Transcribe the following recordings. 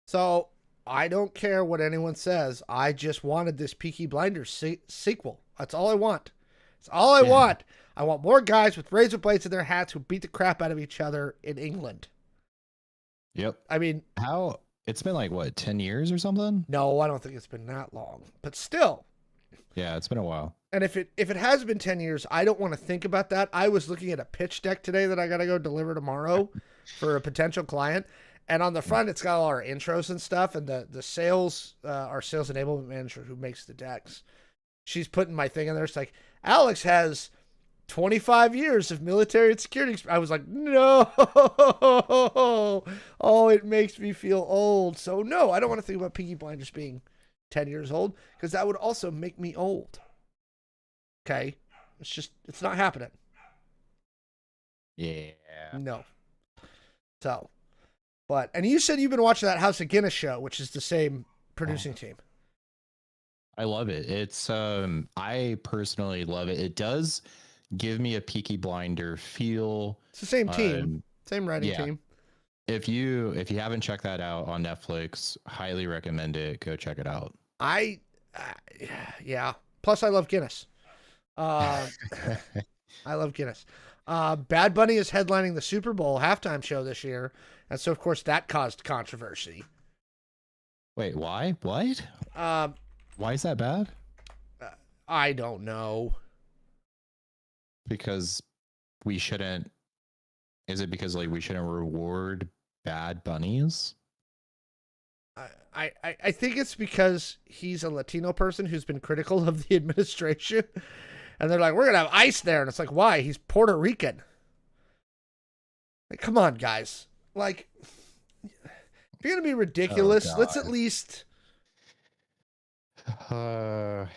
So I don't care what anyone says. I just wanted this Peaky Blinders sequel. That's all I want. That's all I Yeah. want. I want more guys with razor blades in their hats who beat the crap out of each other in England. Yep. I mean, How it's been like what, 10 years or something? no, I don't think it's been that long, but still. Yeah, it's been a while. And if it has been 10 years, I don't want to think about that. I was looking at a pitch deck today that I got to go deliver tomorrow for a potential client. And on the front, it's got all our intros and stuff. And the sales, our sales enablement manager who makes the decks, she's putting my thing in there. It's like, Alex has 25 years of military and security experience. I was like, no. Oh, it makes me feel old. So, no, I don't want to think about Peaky Blinders being 10 years old because that would also make me old. Okay? It's not happening. Yeah. No. So, and you said you've been watching that House of Guinness show, which is the same producing team. I love it. It's I personally love it. It does give me a Peaky Blinder feel. It's the same team, same writing team. If you haven't checked that out on Netflix, highly recommend it. Go check it out. Yeah. Plus, I love Guinness. I love Guinness. Bad Bunny is headlining the Super Bowl halftime show this year, and so of course that caused controversy. Wait, why? What? Why is that bad? I don't know. Because we shouldn't. Is it because like we shouldn't reward bad bunnies? I think it's because he's a Latino person who's been critical of the administration. And they're like, we're going to have ICE there. And it's like, why? He's Puerto Rican. Like, come on, guys. Like, if you're going to be ridiculous, let's at least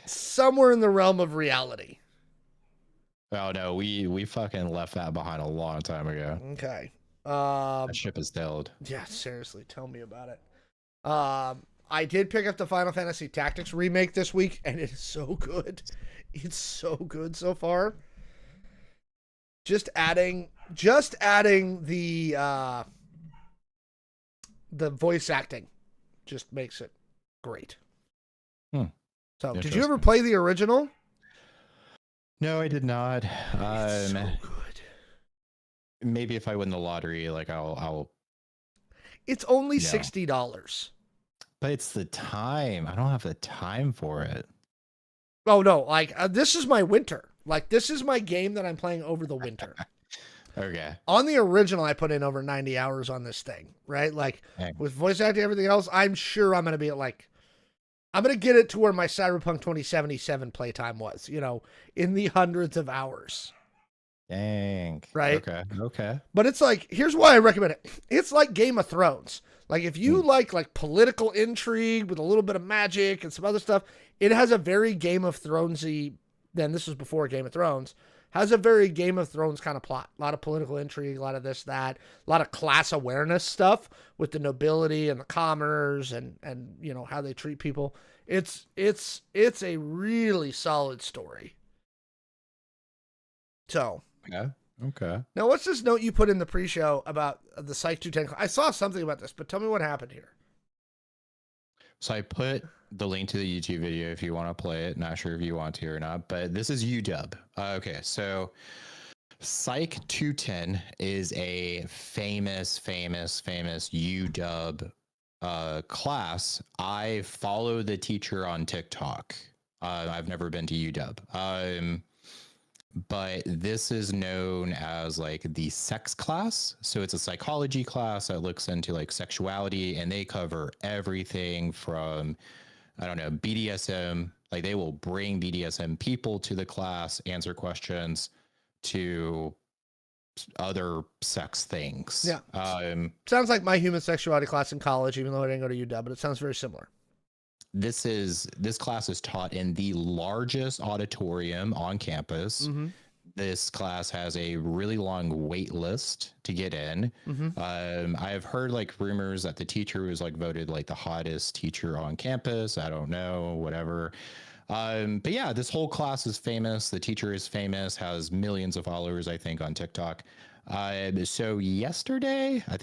somewhere in the realm of reality. Oh, no, we fucking left that behind a long time ago. Okay. That ship is sailed. Yeah, seriously. Tell me about it. I did pick up the Final Fantasy Tactics remake this week, and it is so good. It's so good so far. Just adding the voice acting just makes it great. So, did you ever play the original? No, I did not. It's so good. Maybe if I win the lottery, like I'll. It's only $60. But it's the time. I don't have the time for it. Oh no! Like this is my winter. Like this is my game that I'm playing over the winter. Okay. On the original, I put in over 90 hours on this thing. Right? Like with voice acting, everything else, I'm sure I'm gonna be at like. I'm gonna get it to where my Cyberpunk 2077 playtime was. You know, in the hundreds of hours. Dang. Right? Okay. But it's like, here's why I recommend it. It's like Game of Thrones. Like if you like political intrigue with a little bit of magic and some other stuff, it has a very Game of Thronesy. Then this was before Game of Thrones. Has a very Game of Thrones kind of plot. A lot of political intrigue, a lot of this, that, a lot of class awareness stuff with the nobility and the commoners and you know how they treat people. It's a really solid story. So. Okay. Now, what's this note you put in the pre-show about the Psych 210? I saw something about this, but tell me what happened here. So I put the link to the YouTube video if you want to play it. Not sure if you want to or not, but this is UW. Okay, so Psych 210 is a famous UW class. I follow the teacher on TikTok. I've never been to UW. But this is known as like the sex class. So it's a psychology class that looks into like sexuality, and they cover everything from, I don't know, BDSM. Like they will bring BDSM people to the class, answer questions, to other sex things. Yeah. Sounds like my human sexuality class in college, even though I didn't go to UW, but it sounds very similar. This class is taught in the largest auditorium on campus. Mm-hmm. This class has a really long wait list to get in. Mm-hmm. I have heard like rumors that the teacher was like voted like the hottest teacher on campus. I don't know, whatever. But yeah, this whole class is famous. The teacher is famous, has millions of followers, I think, on TikTok. So yesterday, I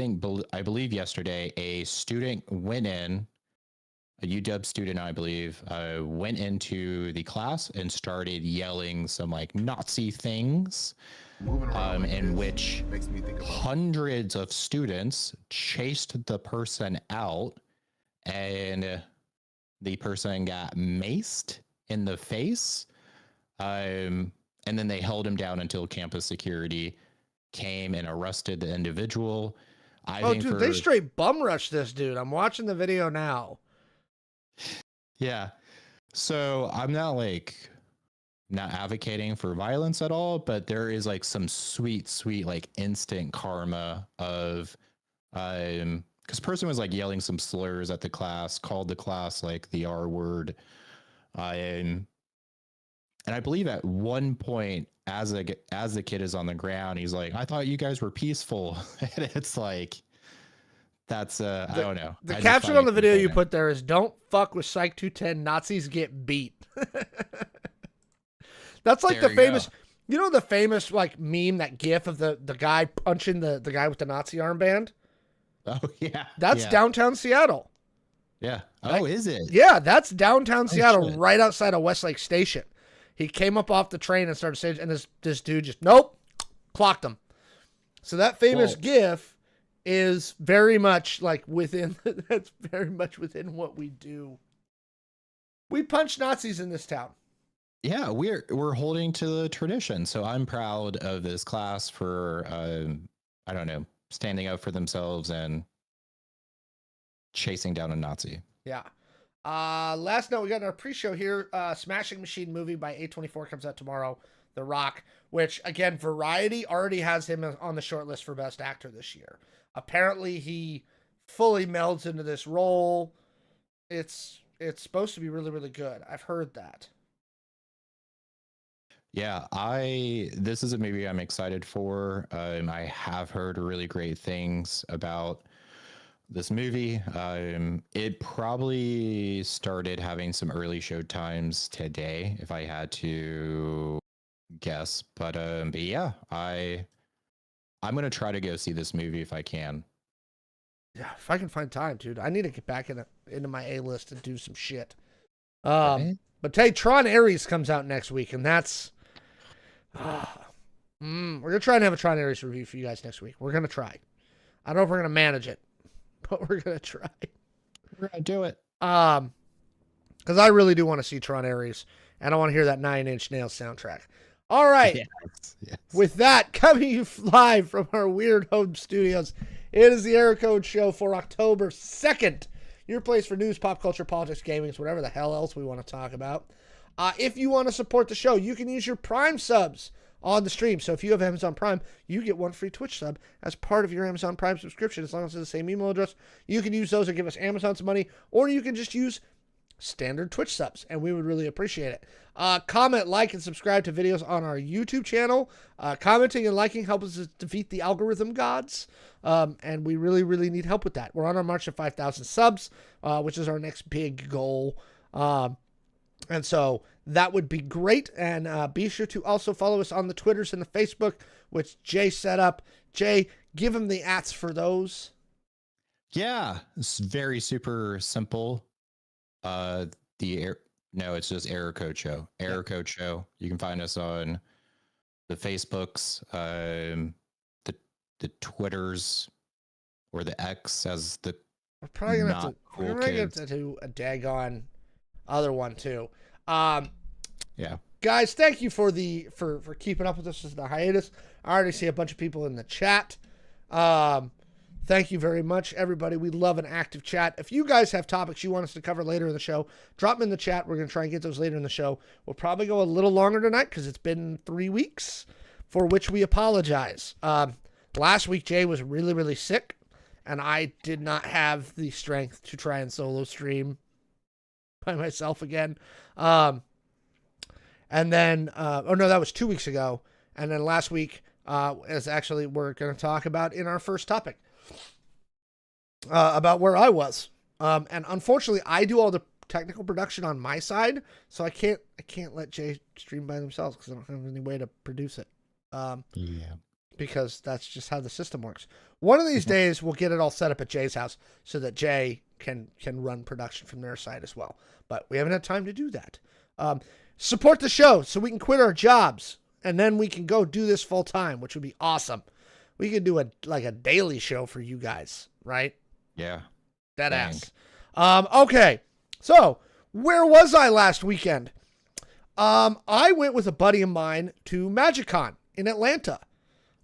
believe yesterday, a student went in, a UW student, I believe, went into the class and started yelling some like Nazi things, Moving around like in this which makes me think about hundreds of students chased the person out, and the person got maced in the face. And then they held him down until campus security came and arrested the individual. Dude, they straight bum rushed this dude. I'm watching the video now. Yeah. So I'm not advocating for violence at all, but there is like some sweet like instant karma of because person was like yelling some slurs at the class, called the class like the R word. And I believe at one point as the kid is on the ground, he's like, I thought you guys were peaceful. And it's like, that's I don't know. The caption on the video you put there is, "Don't fuck with Psych 210. Nazis get beat." That's like the famous, the famous like meme, that gif of the guy punching the guy with the Nazi armband. Oh yeah. That's downtown Seattle. Yeah. Oh, is it? Yeah, that's downtown Seattle, shit. right outside of Westlake Station. He came up off the train and started saying, and this dude just, nope, clocked him. So that famous gif is very much like that's very much within what we do. We punch Nazis in this town. Yeah, we're holding to the tradition. So I'm proud of this class for I don't know, standing up for themselves and chasing down a Nazi. Yeah. Last note, we got our pre-show here. Smashing Machine movie by A24 comes out tomorrow. The Rock, which again, Variety already has him on the short list for Best Actor this year. Apparently, he fully melds into this role. It's supposed to be really, really good. I've heard that. Yeah, this is a movie I'm excited for. I have heard really great things about this movie. It probably started having some early show times today, if I had to guess. But yeah, I'm gonna try to go see this movie if I can. Yeah, if I can find time, dude. I need to get back into my A list and do some shit. Right? But hey, Tron Ares comes out next week, and that's we're gonna try and have a Tron Ares review for you guys next week. We're gonna try. I don't know if we're gonna manage it, but we're gonna try. We're gonna do it. Because I really do want to see Tron Ares, and I want to hear that 9 Inch Nails soundtrack. All right. Yes. With that, coming live from our weird home studios, it is the Error Code Show for October 2nd. Your place for news, pop culture, politics, gaming, whatever the hell else we want to talk about. If you want to support the show, you can use your Prime subs on the stream. So if you have Amazon Prime, you get one free Twitch sub as part of your Amazon Prime subscription, as long as it's the same email address. You can use those and give us Amazon some money, or you can just use standard Twitch subs, and we would really appreciate it. Comment, like, and subscribe to videos on our YouTube channel. Commenting and liking helps us defeat the algorithm gods, and we really, really need help with that. We're on our march to 5,000 subs, which is our next big goal. And so that would be great. And be sure to also follow us on the Twitters and the Facebook, which Jay set up. Jay, give him the ats for those. Yeah, it's very super simple. It's just Error Code Show. Error Code Show. You can find us on the Facebooks, the Twitters, or the X as the. We're probably gonna have to do a daggone other one too. Yeah. Guys, thank you for keeping up with us in the hiatus. I already see a bunch of people in the chat. Thank you very much, everybody. We love an active chat. If you guys have topics you want us to cover later in the show, drop them in the chat. We're going to try and get those later in the show. We'll probably go a little longer tonight because it's been 3 weeks, for which we apologize. Last week, Jay was really, really sick, and I did not have the strength to try and solo stream by myself again. And then, that was 2 weeks ago. And then last week is actually we're going to talk about in our first topic. About where I was. And unfortunately, I do all the technical production on my side, so I can't let Jay stream by themselves because I don't have any way to produce it. Yeah. because that's just how the system works. One of these days, we'll get it all set up at Jay's house so that Jay can run production from their side as well. But we haven't had time to do that. Support the show so we can quit our jobs and then we can go do this full time, which would be awesome. We could do a daily show for you guys, right? Yeah. Dead ass. Okay. So where was I last weekend? I went with a buddy of mine to MagicCon in Atlanta.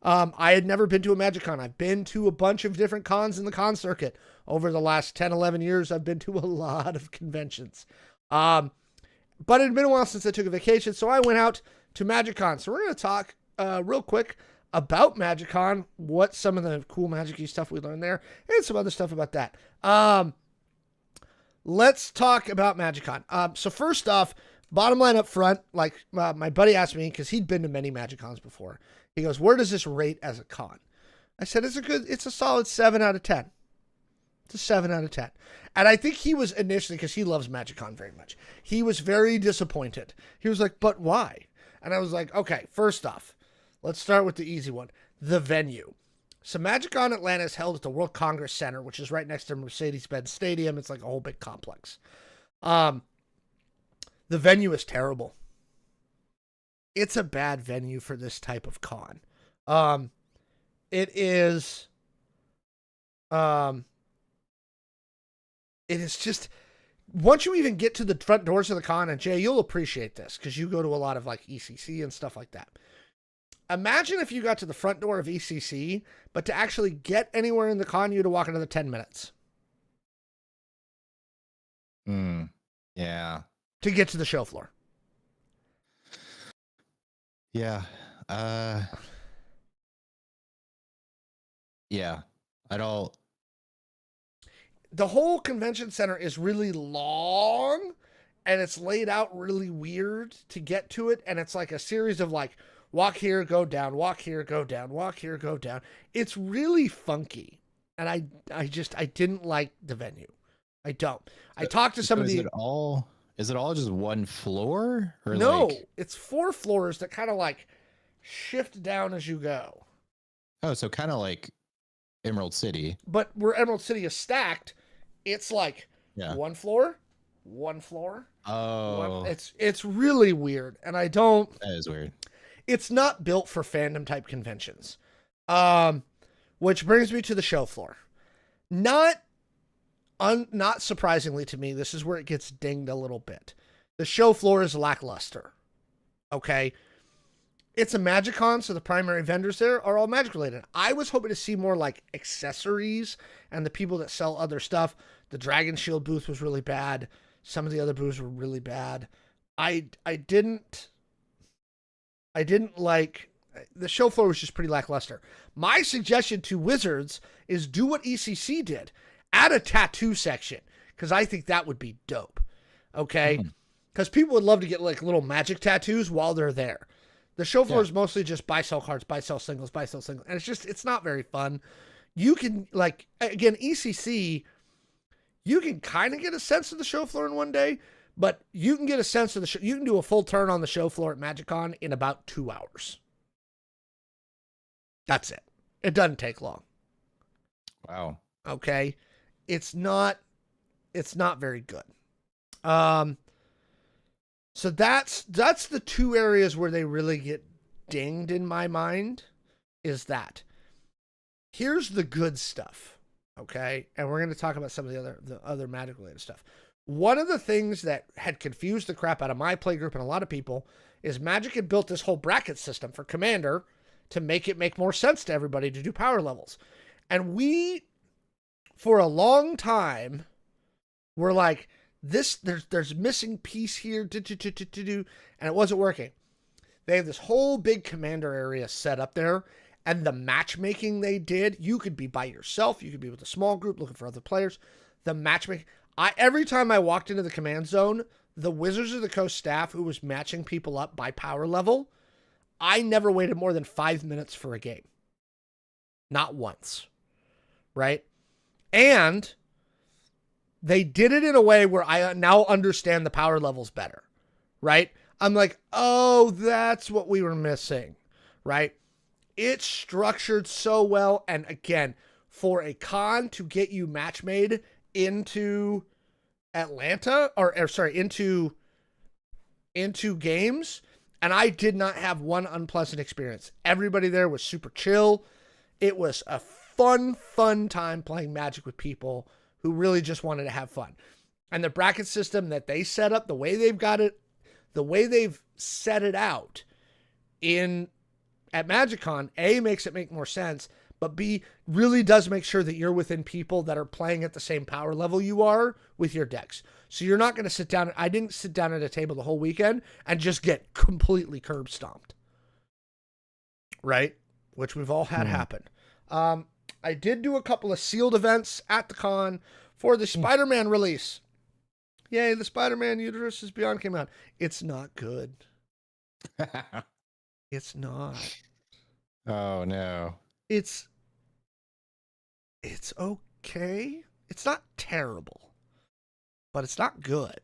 I had never been to a MagicCon. I've been to a bunch of different cons in the con circuit. Over the last 10, 11 years, I've been to a lot of conventions. But it had been a while since I took a vacation, so I went out to MagicCon. So we're going to talk real quick about MagicCon, what some of the cool magic-y stuff we learned there, and some other stuff about that. Let's talk about MagicCon. So first off, bottom line up front, like my buddy asked me, because he'd been to many MagicCons before. He goes, where does this rate as a con? I said, it's a solid 7 out of 10. It's a 7 out of 10. And I think he was initially, because he loves MagicCon very much, he was very disappointed. He was like, but why? And I was like, okay, first off, let's start with the easy one. The venue. So MagicCon Atlanta is held at the World Congress Center, which is right next to Mercedes-Benz Stadium. It's like a whole big complex. The venue is terrible. It's a bad venue for this type of con. It is just, once you even get to the front doors of the con, and Jay, you'll appreciate this because you go to a lot of like ECC and stuff like that. Imagine if you got to the front door of ECC, but to actually get anywhere in the con, you had to walk another 10 minutes. Yeah. To get to the show floor. Yeah. Yeah. The whole convention center is really long and it's laid out really weird to get to it. And it's like a series of like, walk here, go down, walk here, go down, walk here, go down. It's really funky. And I didn't like the venue. I don't. I talked to some of the... Is it all just one floor? Or no, it's 4 floors that kind of like shift down as you go. Oh, so kind of like Emerald City. But where Emerald City is stacked, it's like one floor. Oh. It's really weird. And I don't... That is weird. It's not built for fandom type conventions. Which brings me to the show floor. Not surprisingly to me, this is where it gets dinged a little bit. The show floor is lackluster. Okay. It's a MagicCon, so the primary vendors there are all magic related. I was hoping to see more like accessories and the people that sell other stuff. The Dragon Shield booth was really bad. Some of the other booths were really bad. I didn't like, the show floor was just pretty lackluster. My suggestion to Wizards is do what ECC did. Add a tattoo section, because I think that would be dope. Okay? Because people would love to get like little magic tattoos while they're there. The show floor is mostly just buy, sell cards, buy, sell singles, buy, sell singles. And it's not very fun. You can, like, again, ECC, you can kind of get a sense of the show floor in one day, but you can get a sense of the show. You can do a full turn on the show floor at MagicCon in about 2 hours. That's it. It doesn't take long. Wow. Okay. It's not very good. So that's the 2 areas where they really get dinged in my mind, is that. Here's the good stuff. Okay. And we're going to talk about some of the other magic related stuff. One of the things that had confused the crap out of my playgroup and a lot of people is Magic had built this whole bracket system for Commander to make it make more sense to everybody to do power levels. And we, for a long time, were like, there's missing piece here, and it wasn't working. They have this whole big Commander area set up there, and the matchmaking they did, you could be by yourself, you could be with a small group looking for other players. The matchmaking, every time I walked into the command zone, the Wizards of the Coast staff who was matching people up by power level, I never waited more than 5 minutes for a game. Not once. Right? And they did it in a way where I now understand the power levels better. Right? I'm like, oh, that's what we were missing. Right? It's structured so well. And again, for a con to get you match made into Atlanta or sorry, into games, and I did not have one unpleasant experience. Everybody there was super chill. It was a fun time playing Magic with people who really just wanted to have fun. And the bracket system that they set up, the way they've got it, the way they've set it out in at MagicCon, A, makes it make more sense, but B, really does make sure that you're within people that are playing at the same power level you are with your decks. So you're not going to sit down. I didn't sit down at a table the whole weekend and just get completely curb stomped. Right? Which we've all had happen. I did do a couple of sealed events at the con for the Spider-Man release. Yay, the Spider-Man Universes Beyond came out. It's not good. It's not. Oh no. It's okay. It's not terrible, but it's not good.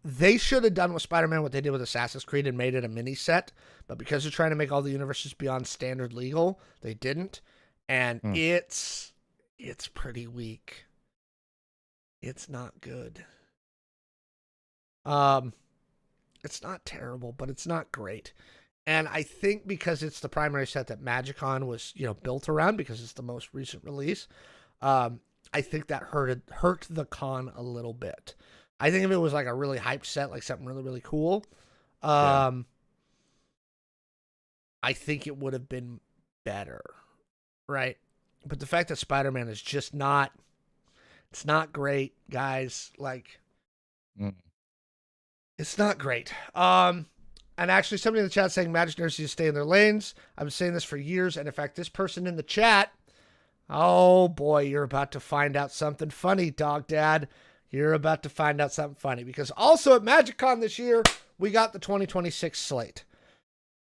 They should have done with Spider-Man what they did with Assassin's Creed and made it a mini set, but because they're trying to make all the universes beyond standard legal, they didn't. And it's pretty weak. It's not good. It's not terrible, but it's not great. And I think because it's the primary set that MagicCon was, built around, because it's the most recent release, I think that hurt the con a little bit. I think if it was like a really hyped set, like something really, really cool, I think it would have been better, right? But the fact that Spider-Man is just not, it's not great, guys. Like, it's not great. And actually, somebody in the chat saying Magic nerds need to stay in their lanes. I've been saying this for years, and in fact, this person in the chat, oh boy, you're about to find out something funny, Dog Dad. You're about to find out something funny, because also at MagicCon this year, we got the 2026 slate.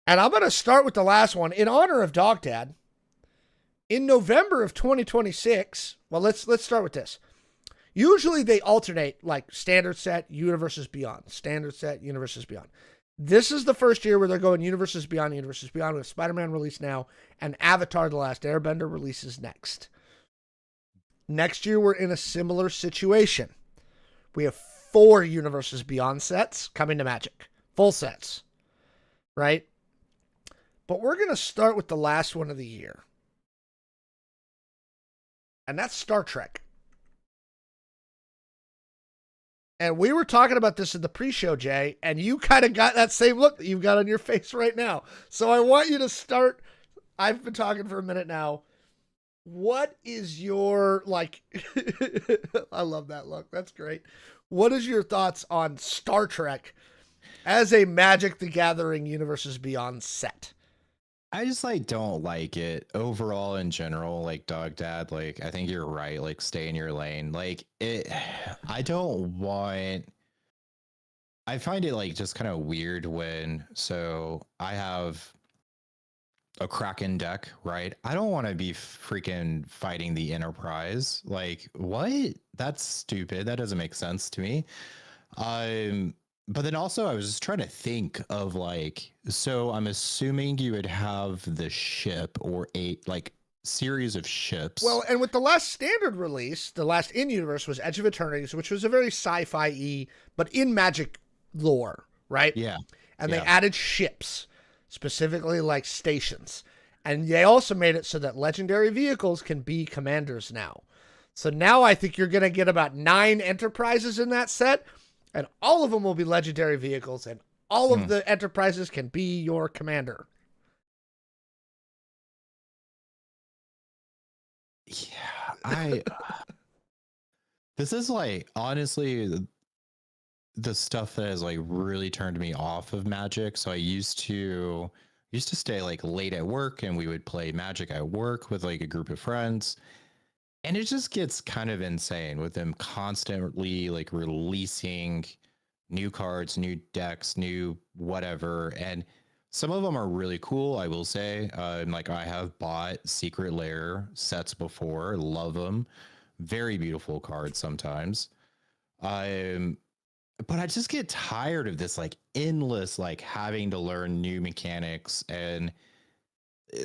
And I'm going to start with the last one in honor of Dog Dad. In November of 2026, well, let's start with this. Usually they alternate like standard set, universes beyond, standard set, universes beyond. This is the first year where they're going universes beyond, with Spider-Man released now, and Avatar: The Last Airbender releases next. Next year, we're in a similar situation. We have 4 universes beyond sets coming to Magic. Full sets. Right? But we're going to start with the last one of the year. And that's Star Trek. And we were talking about this in the pre-show, Jay, and you kind of got that same look that you've got on your face right now. So I want you to start. I've been talking for a minute now. What is your, like, I love that look. That's great. What is your thoughts on Star Trek as a Magic the Gathering Universes Beyond set? I just don't like it overall in general. Like, Dog Dad, I think you're right. Like, stay in your lane. I find it just kind of weird so I have a Kraken deck, right? I don't want to be freaking fighting the Enterprise. Like, what? That's stupid. That doesn't make sense to me. But then also I was just trying to think of so I'm assuming you would have the ship or a series of ships. Well, and with the last standard release, the last in-universe was Edge of Eternities, which was a very sci-fi-y, but in Magic lore, right? Yeah. And they added ships, specifically like stations. And they also made it so that legendary vehicles can be commanders now. So now I think you're going to get about 9 Enterprises in that set, and all of them will be legendary vehicles, and all of the Enterprises can be your commander. Yeah, this is honestly the stuff that has really turned me off of Magic. So I used to stay late at work, and we would play Magic at work with a group of friends. And it just gets kind of insane with them constantly releasing new cards, new decks, new whatever. And some of them are really cool, I will say. I have bought Secret Lair sets before, love them. Very beautiful cards sometimes. but I just get tired of this like endless like having to learn new mechanics, and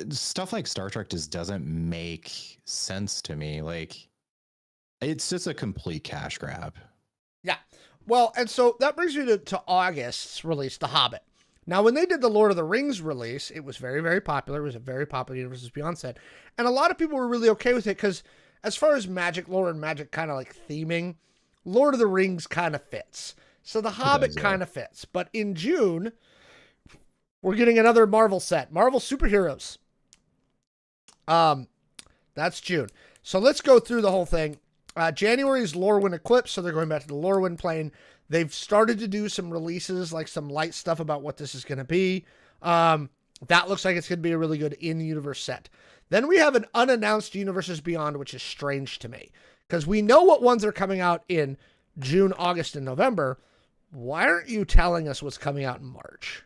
stuff like Star Trek just doesn't make sense to me. Like it's just a complete cash grab. Yeah. Well, and so that brings me to August's release, The Hobbit. Now, when they did the Lord of the Rings release, it was very, very popular. It was a very popular Universes Beyond set. And a lot of people were really okay with it because, as far as magic lore and magic kind of like theming, Lord of the Rings kind of fits. So The Hobbit kind of fits. But in June, we're getting another Marvel set, Marvel Superheroes. That's June. So let's go through the whole thing. January is Lorwyn Eclipse, so they're going back to the Lorwyn plane. They've started to do some releases, like some light stuff about what this is going to be. That looks like it's going to be a really good in-universe set. Then we have an unannounced Universes Beyond, which is strange to me, because we know what ones are coming out in June, August, and November. Why aren't you telling us what's coming out in March?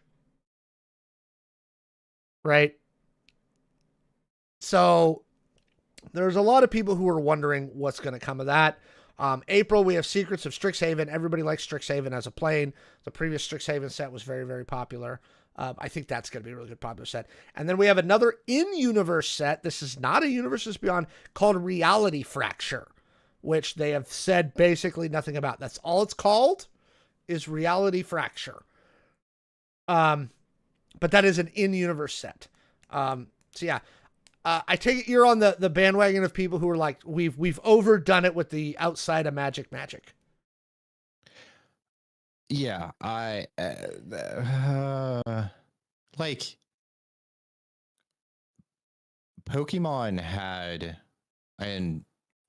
Right? So there's a lot of people who are wondering what's going to come of that. April, we have Secrets of Strixhaven. Everybody likes Strixhaven as a plane. The previous Strixhaven set was very, very popular. I think that's going to be a really good popular set. And then we have another in-universe set. This is not a Universes Beyond, called Reality Fracture, which they have said basically nothing about. That's all it's called, is Reality Fracture. But that is an in-universe set. So yeah. I take it you're on the bandwagon of people who are like, we've overdone it with the outside of magic. Yeah, I like Pokemon had, and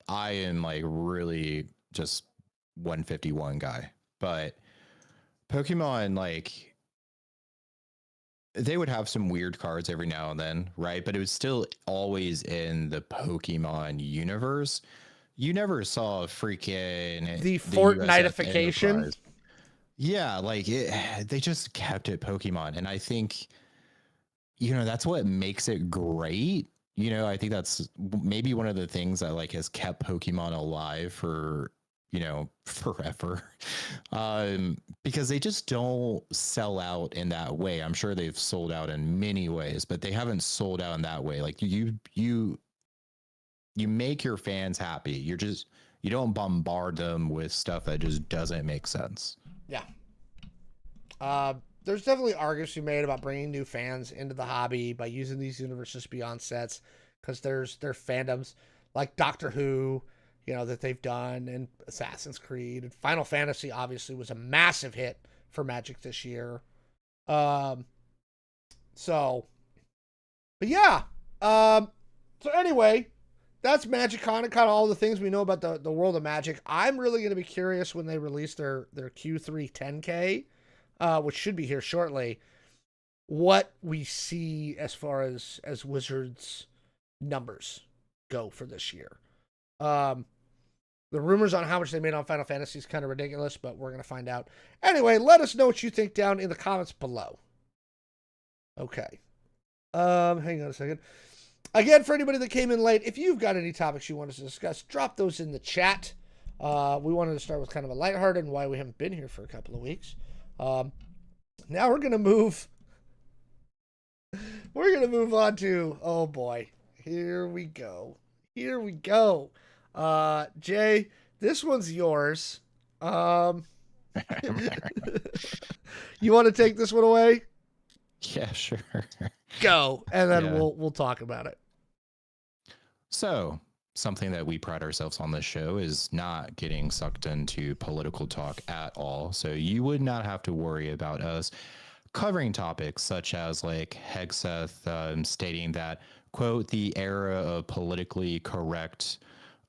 I am like really just 151 guy, but Pokemon, like, they would have some weird cards every now and then, right? But it was still always in the Pokemon universe. You never saw freaking The the USF Fortnitification. Enterprise. Yeah, like they just kept it Pokemon. And I think, that's what makes it great. I think that's maybe one of the things that like has kept Pokemon alive for, forever. Because they just don't sell out in that way. I'm sure they've sold out in many ways, but they haven't sold out in that way. Like you make your fans happy. You don't bombard them with stuff that just doesn't make sense. Yeah. There's definitely arguments to be made about bringing new fans into the hobby by using these Universes Beyond sets, because there are fandoms like Doctor Who, that they've done, and Assassin's Creed, and Final Fantasy obviously was a massive hit for Magic this year. But yeah. So anyway, that's MagicCon and kind of all the things we know about the world of Magic. I'm really going to be curious when they release their Q3 10K, which should be here shortly, what we see as far as Wizards numbers go for this year. The rumors on how much they made on Final Fantasy is kind of ridiculous, but we're going to find out. Anyway, let us know what you think down in the comments below. Okay. Hang on a second. Again, for anybody that came in late, if you've got any topics you want us to discuss, drop those in the chat. We wanted to start with kind of a lighthearted and why we haven't been here for a couple of weeks. Now we're going to move. We're going to move on to, oh boy, here we go. Jay, this one's yours. You want to take this one away? Yeah, sure. Go, and then we'll talk about it. So, something that we pride ourselves on this show is not getting sucked into political talk at all. So you would not have to worry about us covering topics such as like Hegseth stating that, quote, the era of politically correct,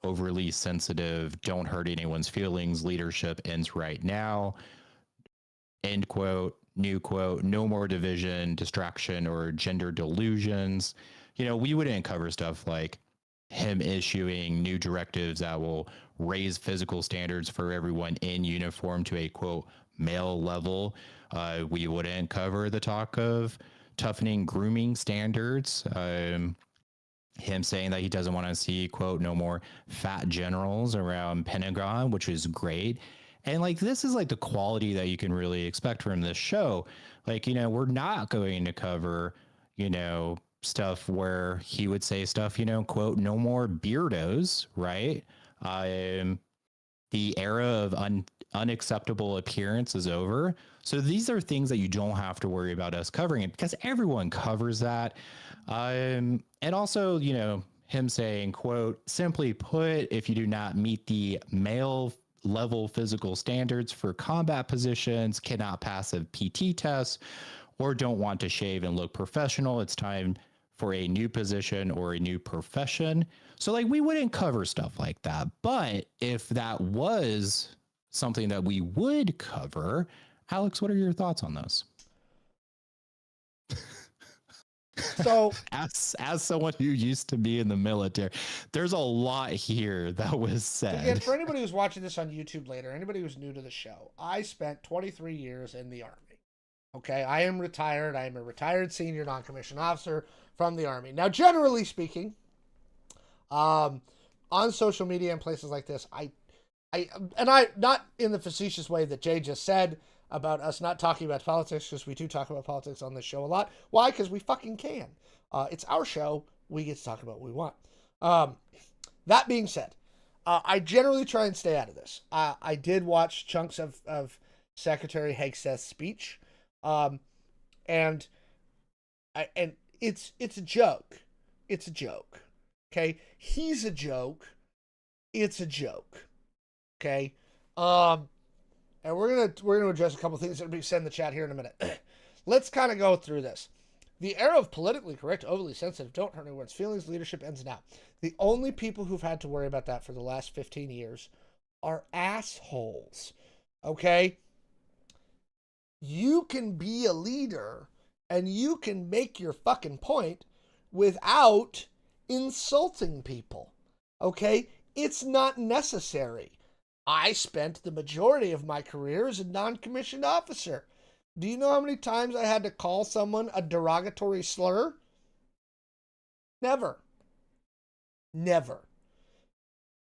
overly sensitive, don't hurt anyone's feelings leadership ends right now, end quote, new quote, no more division, distraction, or gender delusions. We wouldn't cover stuff like him issuing new directives that will raise physical standards for everyone in uniform to a quote male level. We wouldn't cover the talk of toughening grooming standards. Him saying that he doesn't want to see quote no more fat generals around Pentagon, which is great. And like, this is like the quality that you can really expect from this show. Like, we're not going to cover, stuff where he would say stuff, quote, no more beardos, right? Um, the era of unacceptable appearance is over. So these are things that you don't have to worry about us covering it, because everyone covers that. And also, him saying, quote, simply put, if you do not meet the male level physical standards for combat positions, cannot pass a PT test, or don't want to shave and look professional, it's time for a new position or a new profession. So like, we wouldn't cover stuff like that. But if that was something that we would cover, Alex, what are your thoughts on those? So as someone who used to be in the military, there's a lot here that was said. Again, for anybody who's watching this on YouTube later, anybody who's new to the show, I spent 23 years in the Army. Okay, I am retired. I am a retired senior non-commissioned officer from the Army. Now, generally speaking, on social media and places like this, I not in the facetious way that Jay just said about us not talking about politics, because we do talk about politics on this show a lot. Why? Because we fucking can. It's our show. We get to talk about what we want. That being said, I generally try and stay out of this. I did watch chunks of Secretary Hegseth's speech. And it's a joke. It's a joke. Okay. He's a joke. It's a joke. Okay. And we're gonna address a couple things that will be said in the chat here in a minute. Let's kind of go through this. The era of politically correct, overly sensitive, don't hurt anyone's feelings, leadership ends now. The only people who've had to worry about that for the last 15 years are assholes. Okay? You can be a leader and you can make your fucking point without insulting people. Okay? It's not necessary. I spent the majority of my career as a non-commissioned officer. Do you know how many times I had to call someone a derogatory slur? Never. Never.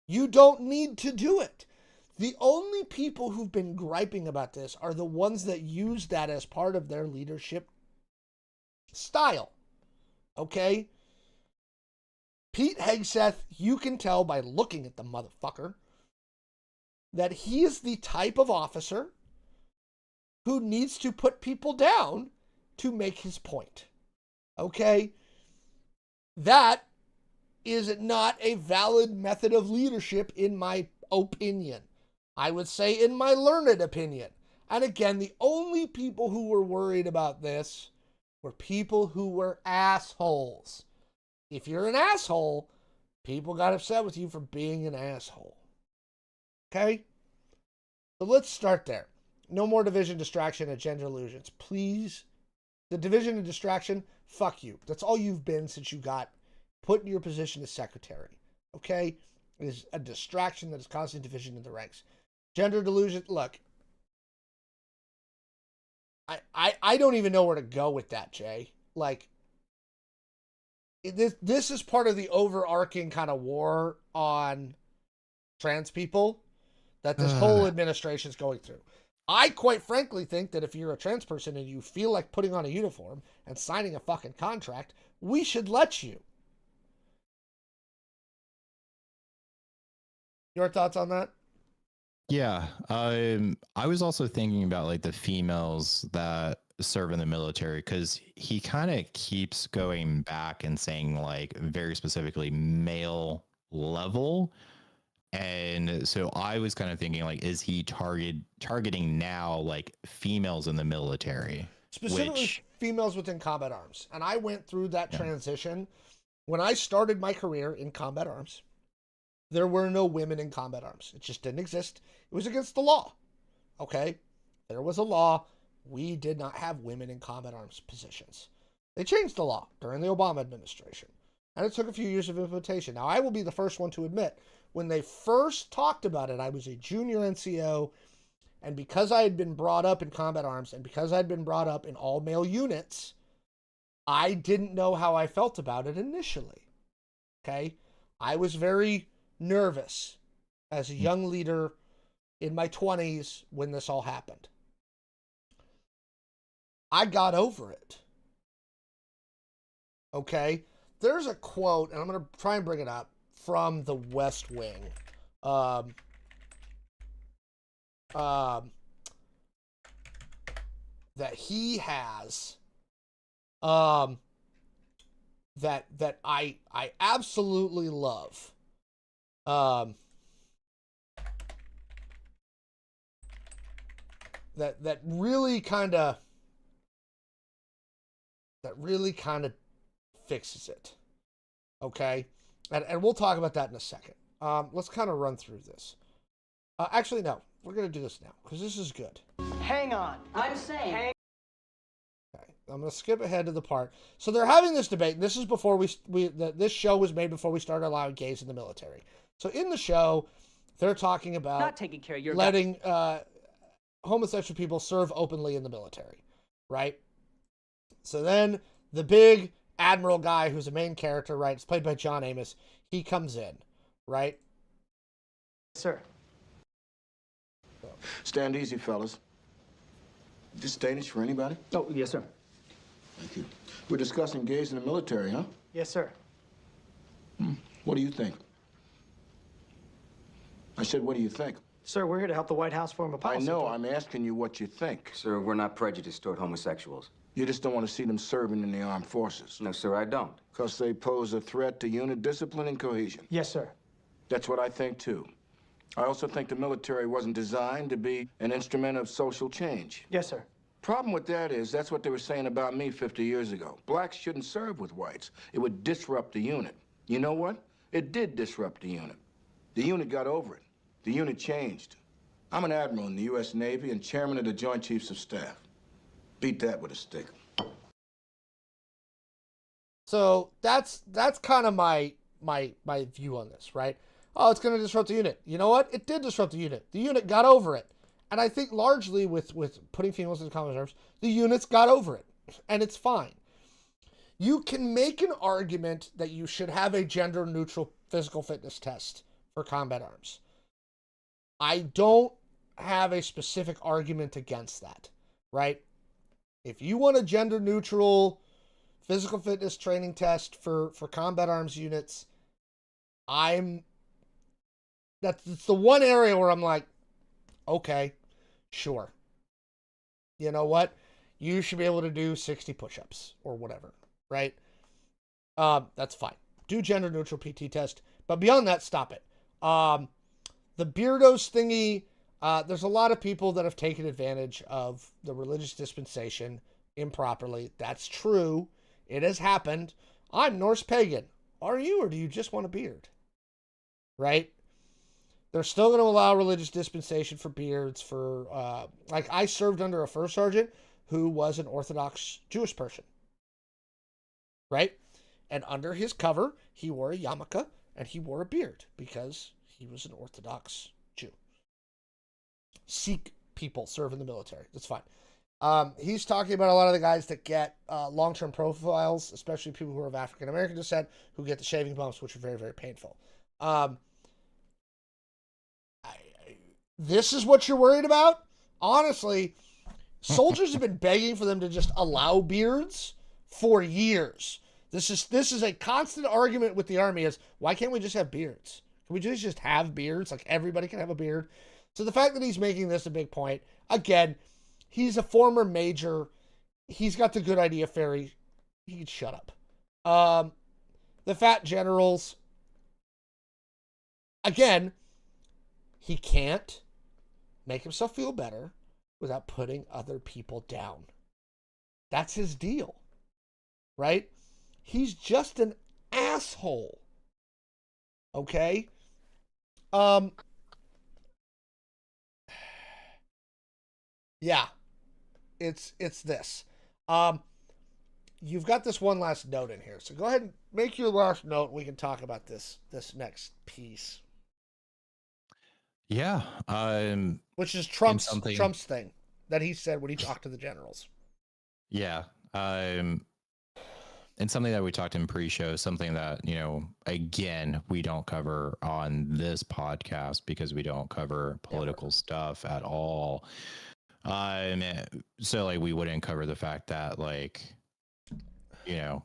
You don't need to do it. The only people who've been griping about this are the ones that use that as part of their leadership style. Okay? Pete Hegseth, you can tell by looking at the motherfucker that he is the type of officer who needs to put people down to make his point. Okay? That is not a valid method of leadership in my opinion. I would say in my learned opinion. And again, the only people who were worried about this were people who were assholes. If you're an asshole, people got upset with you for being an asshole. Okay? So let's start there. No more division, distraction, and gender illusions. Please. The division and distraction, fuck you. That's all you've been since you got put in your position as secretary. Okay? It is a distraction that is causing division in the ranks. Gender delusion, look. I don't even know where to go with that, Jay. Like, this is part of the overarching kind of war on trans people that this whole administration is going through. I quite frankly think that if you're a trans person and you feel like putting on a uniform and signing a fucking contract, we should let you. Your thoughts on that? Yeah. I was also thinking about like the females that serve in the military, because he kind of keeps going back and saying like very specifically male level. And so I was kind of thinking like, is he targeting now like females in the military? Specifically females within combat arms. And I went through that transition. When I started my career in combat arms, there were no women in combat arms. It just didn't exist. It was against the law. Okay? There was a law. We did not have women in combat arms positions. They changed the law during the Obama administration. And it took a few years of implementation. Now, I will be the first one to admit, when they first talked about it, I was a junior NCO, and because I had been brought up in combat arms, and because I'd been brought up in all-male units, I didn't know how I felt about it initially. Okay? I was very nervous as a young leader in my 20s when this all happened. I got over it. Okay? There's a quote, and I'm going to try and bring it up, from The West Wing. That he has, that I absolutely love. That really kind of fixes it. Okay? And we'll talk about that in a second. Let's kind of run through this. Actually, no. We're going to do this now because this is good. Hang on. I'm saying. Okay. I'm going to skip ahead to the part. So they're having this debate. And this is before this show was made before we started allowing gays in the military. So in the show, they're talking about Not taking care of your letting homosexual people serve openly in the military, right? So then the big admiral guy who's a main character, right? It's played by John Amos. He comes in, right? Sir. Stand easy, fellas. This Danish for anybody? Oh, yes, sir. Thank you. We're discussing gays in the military, huh? Yes, sir. What do you think? I said, what do you think? Sir, we're here to help the White House form a I policy. know, I'm asking you what you think. Sir, we're not prejudiced toward homosexuals. You just don't want to see them serving in the armed forces. No, sir, I don't. Because they pose a threat to unit discipline and cohesion. Yes, sir. That's what I think, too. I also think the military wasn't designed to be an instrument of social change. Yes, sir. Problem with that is, that's what they were saying about me 50 years ago. Blacks shouldn't serve with whites. It would disrupt the unit. You know what? It did disrupt the unit. The unit got over it. The unit changed. I'm an admiral in the U.S. Navy and chairman of the Joint Chiefs of Staff. Beat that with a stick. So that's kind of my view on this, right? Oh, it's going to disrupt the unit. You know what? It did disrupt the unit. The unit got over it. And I think largely with putting females in combat reserves, the units got over it. And it's fine. You can make an argument that you should have a gender-neutral physical fitness test for combat arms. I don't have a specific argument against that, right? If you want a gender-neutral physical fitness training test for combat arms units, that's the one area where I'm like, okay, sure. You know what? You should be able to do 60 push-ups or whatever, right? That's fine. Do gender-neutral PT test. But beyond that, stop it. The Beardos thingy, there's a lot of people that have taken advantage of the religious dispensation improperly. That's true. It has happened. I'm Norse pagan. Are you, or do you just want a beard? Right? They're still going to allow religious dispensation for beards for, like I served under a first sergeant who was an Orthodox Jewish person. Right? And under his cover, he wore a yarmulke and he wore a beard because he was an Orthodox Jew. Sikh people serve in the military. That's fine. He's talking about a lot of the guys that get long-term profiles, especially people who are of African-American descent, who get the shaving bumps, which are very, very painful. This is what you're worried about? Honestly, soldiers have been begging for them to just allow beards for years. This is a constant argument with the Army is, why can't we just have beards? Can we just have beards? Like, everybody can have a beard. So the fact that he's making this a big point, again, he's a former major. He's got the good idea fairy. He can shut up. The fat generals, again, he can't make himself feel better without putting other people down. That's his deal, right? He's just an asshole. Okay? Yeah. It's this. You've got this one last note in here. So go ahead and make your last note. We can talk about this next piece. Yeah. Which is Trump's something- thing that he said when he talked to the generals. Yeah. and something that we talked in pre-show, something that, you know, again, we don't cover on this podcast because we don't cover political stuff at all. So like we wouldn't cover the fact that, like, you know,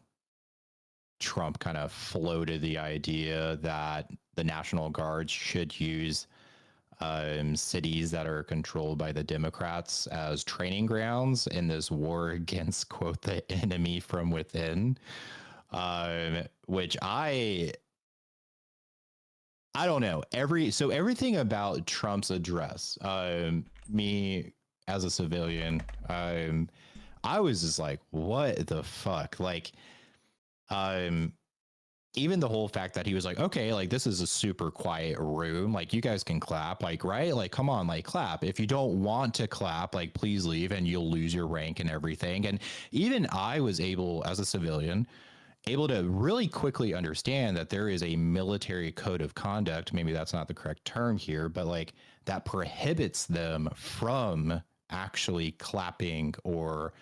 Trump kind of floated the idea that the National Guard should use cities that are controlled by the Democrats as training grounds in this war against, quote, the enemy from within, which I don't know. Everything about Trump's address, me as a civilian, I was just like, what the fuck? Like, even the whole fact that he was like, okay, like this is a super quiet room, like you guys can clap, like, right? Like, come on, like clap. If you don't want to clap, like please leave and you'll lose your rank and everything. And even I was able, as a civilian, able to really quickly understand that there is a military code of conduct. Maybe that's not the correct term here, but like that prohibits them from actually clapping or,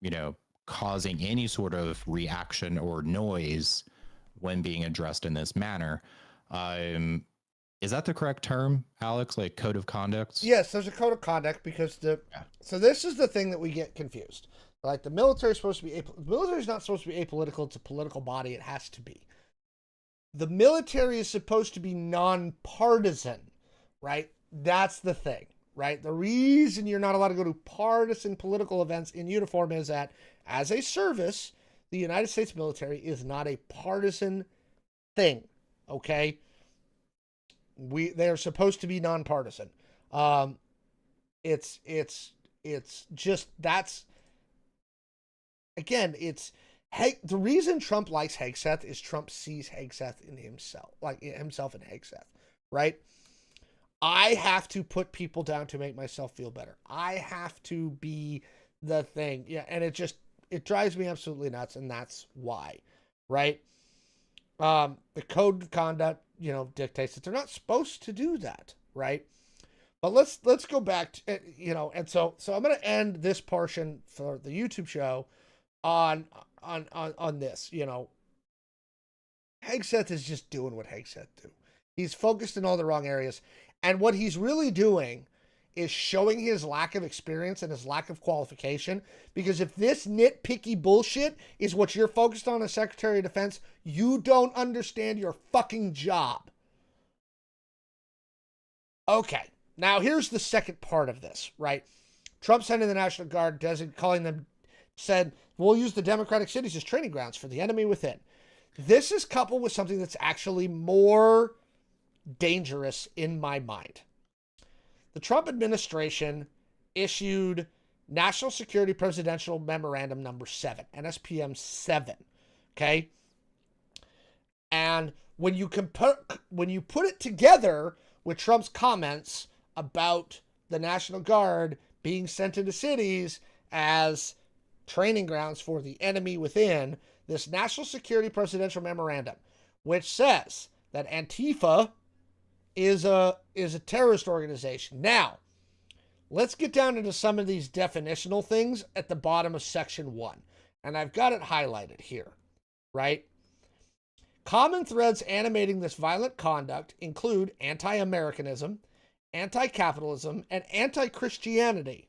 you know, causing any sort of reaction or noise when being addressed in this manner. Is that the correct term, Alex? Like code of conduct? Yes, there's a code of conduct because so this is the thing that we get confused. Like the military is supposed to be the military is not supposed to be apolitical. It's a political body. It has to be. The military is supposed to be nonpartisan, right? That's the thing, right? The reason you're not allowed to go to partisan political events in uniform is that as a service, the United States military is not a partisan thing, okay? They are supposed to be nonpartisan. It's just, that's, again, it's, the reason Trump likes Hegseth is Trump sees Hegseth in himself, like himself in Hegseth, right? I have to put people down to make myself feel better. I have to be the thing. Yeah, and it drives me absolutely nuts, and that's why, right? The code of conduct, you know, dictates that they're not supposed to do that, right? But let's go back to, you know, and so I'm going to end this portion for the YouTube show on this, you know. Hegseth is just doing what Hegseth do. He's focused in all the wrong areas, and what he's really doing is showing his lack of experience and his lack of qualification. Because if this nitpicky bullshit is what you're focused on as Secretary of Defense, you don't understand your fucking job. Okay, now here's the second part of this, right? Trump sending the National Guard, said, we'll use the Democratic cities as training grounds for the enemy within. This is coupled with something that's actually more dangerous in my mind. The Trump administration issued National Security Presidential Memorandum number 7, NSPM 7, okay? And when you put it together with Trump's comments about the National Guard being sent into cities as training grounds for the enemy within, this National Security Presidential Memorandum, which says that Antifa is a terrorist organization. Now, let's get down into some of these definitional things at the bottom of section 1. And I've got it highlighted here, right? Common threads animating this violent conduct include anti-Americanism, anti-capitalism, and anti-Christianity.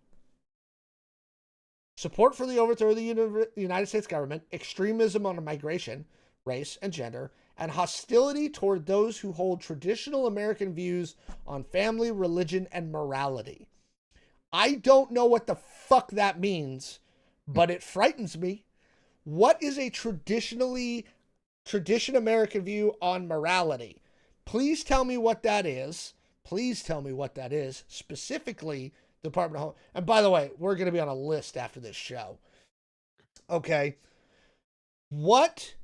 Support for the overthrow of the United States government, extremism on migration, race, and gender, and hostility toward those who hold traditional American views on family, religion, and morality. I don't know what the fuck that means, but it frightens me. What is a tradition American view on morality? Please tell me what that is. Please tell me what that is, specifically Department of Home. And by the way, we're going to be on a list after this show. Okay. What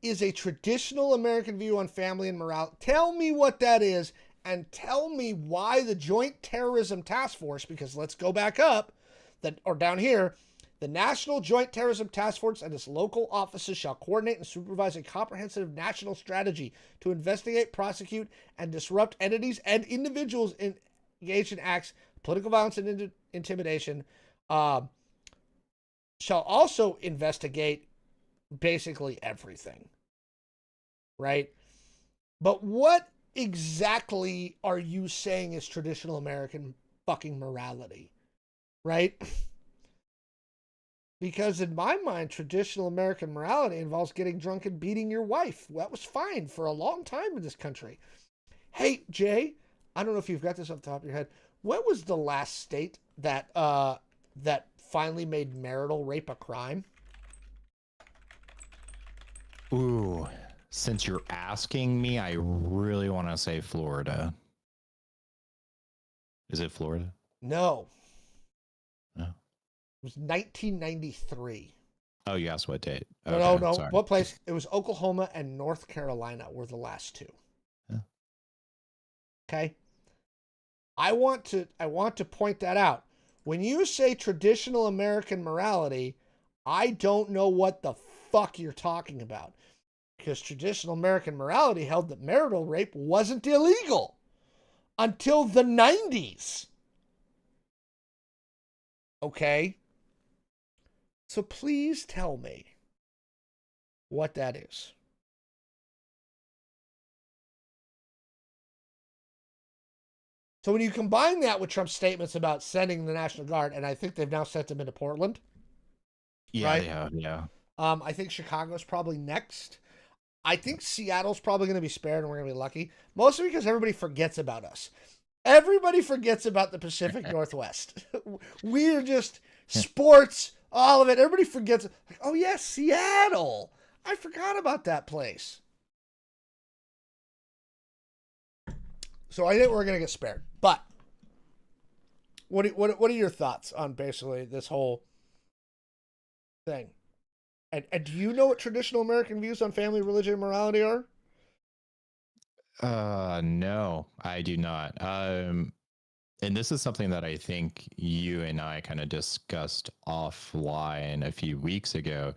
is a traditional American view on family and morality? Tell me what that is, and tell me why the Joint Terrorism Task Force, because let's go back up, or down here, the National Joint Terrorism Task Force and its local offices shall coordinate and supervise a comprehensive national strategy to investigate, prosecute, and disrupt entities and individuals engaged in acts of political violence and intimidation. Shall also investigate basically everything, right? But what exactly are you saying is traditional American fucking morality, right? Because in my mind, traditional American morality involves getting drunk and beating your wife. That was fine for a long time in this country. Hey, Jay, I don't know if you've got this off the top of your head. What was the last state that that finally made marital rape a crime? Ooh, since you're asking me, I really want to say Florida. Is it Florida? No. No. It was 1993. Oh, you asked what date? No. Sorry. What place? It was Oklahoma and North Carolina were the last two. Yeah. Okay. I want to point that out. When you say traditional American morality, I don't know what the fuck you're talking about. Because traditional American morality held that marital rape wasn't illegal until the 90s. Okay? So please tell me what that is. So when you combine that with Trump's statements about sending the National Guard, and I think they've now sent them into Portland. Yeah, right? they have, yeah. I think Chicago's probably next. I think Seattle's probably going to be spared and we're going to be lucky. Mostly because everybody forgets about us. Everybody forgets about the Pacific Northwest. We're just sports, all of it. Everybody forgets. Like, oh, yes, Seattle. I forgot about that place. So I think we're going to get spared. But what are your thoughts on basically this whole thing? And do you know what traditional American views on family, religion, and morality are? No, I do not. And this is something that I think you and I kind of discussed offline a few weeks ago.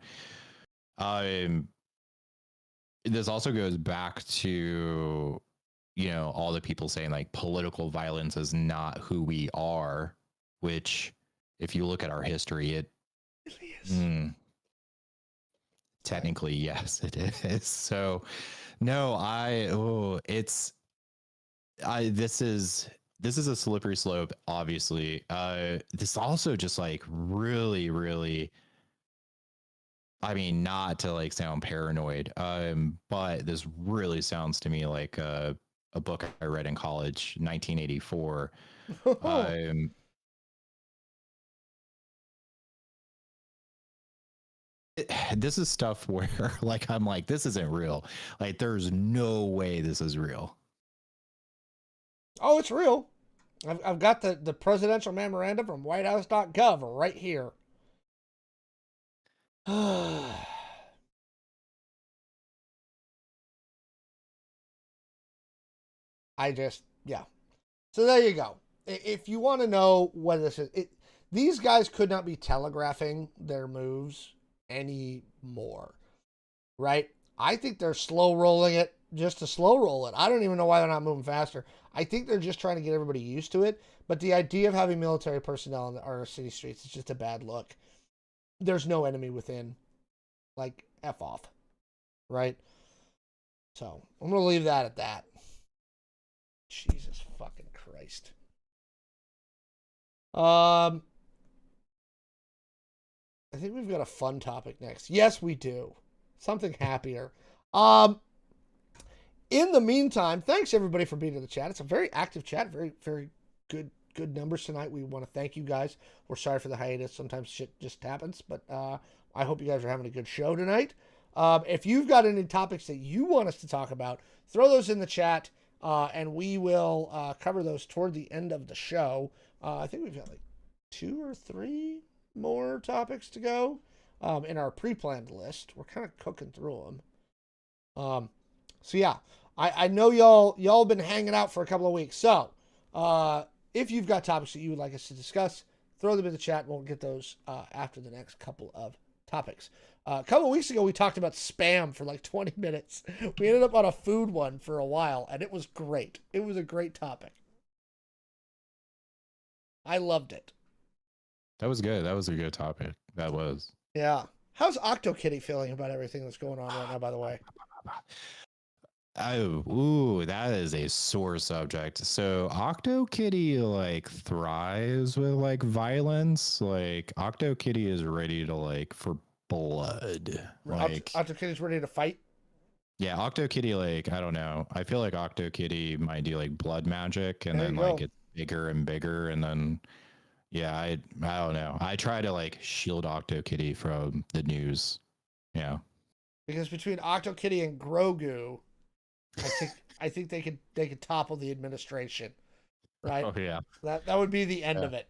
This also goes back to, all the people saying like political violence is not who we are, which if you look at our history, it really is. Technically, yes, it is. So, no, this is a slippery slope, obviously. This also just like really, really, I mean, not to like sound paranoid, but this really sounds to me like a book I read in college, 1984. This is stuff where like I'm like, this isn't real. Like there's no way this is real. Oh, it's real. I've got the presidential memorandum from whitehouse.gov right here. Yeah. So there you go. If you want to know what this is, these guys could not be telegraphing their moves anymore, right? I think they're slow rolling it just to slow roll it. I don't even know why they're not moving faster. I think they're just trying to get everybody used to it. But the idea of having military personnel on our city streets is just a bad look. There's no enemy within. Like, F off. Right? So, I'm going to leave that at that. Jesus fucking Christ. I think we've got a fun topic next. Yes, we do. Something happier. In the meantime, thanks everybody for being in the chat. It's a very active chat. Very, very good numbers tonight. We want to thank you guys. We're sorry for the hiatus. Sometimes shit just happens, but I hope you guys are having a good show tonight. If you've got any topics that you want us to talk about, throw those in the chat, and we will cover those toward the end of the show. I think we've got like 2 or 3 more topics to go in our pre-planned list. We're kind of cooking through them. So yeah, I know y'all been hanging out for a couple of weeks. So if you've got topics that you would like us to discuss, throw them in the chat. We'll get those after the next couple of topics. A couple of weeks ago, we talked about spam for like 20 minutes. We ended up on a food one for a while, and it was great. It was a great topic. I loved it. That was good. That was a good topic. That was. Yeah. How's OctoKitty feeling about everything that's going on right now, by the way? Oh, ooh, that is a sore subject. So OctoKitty like thrives with like violence. Like OctoKitty is ready to like for blood. Like OctoKitty's ready to fight? yeah, OctoKitty, like, I don't know. I feel like OctoKitty might do like blood magic and There then you like go. it's bigger and bigger and then yeah, I don't know. I try to like shield OctoKitty from the news. Yeah. Because between OctoKitty and Grogu, I think they could topple the administration. Right? Oh yeah. That would be the end Yeah. of it.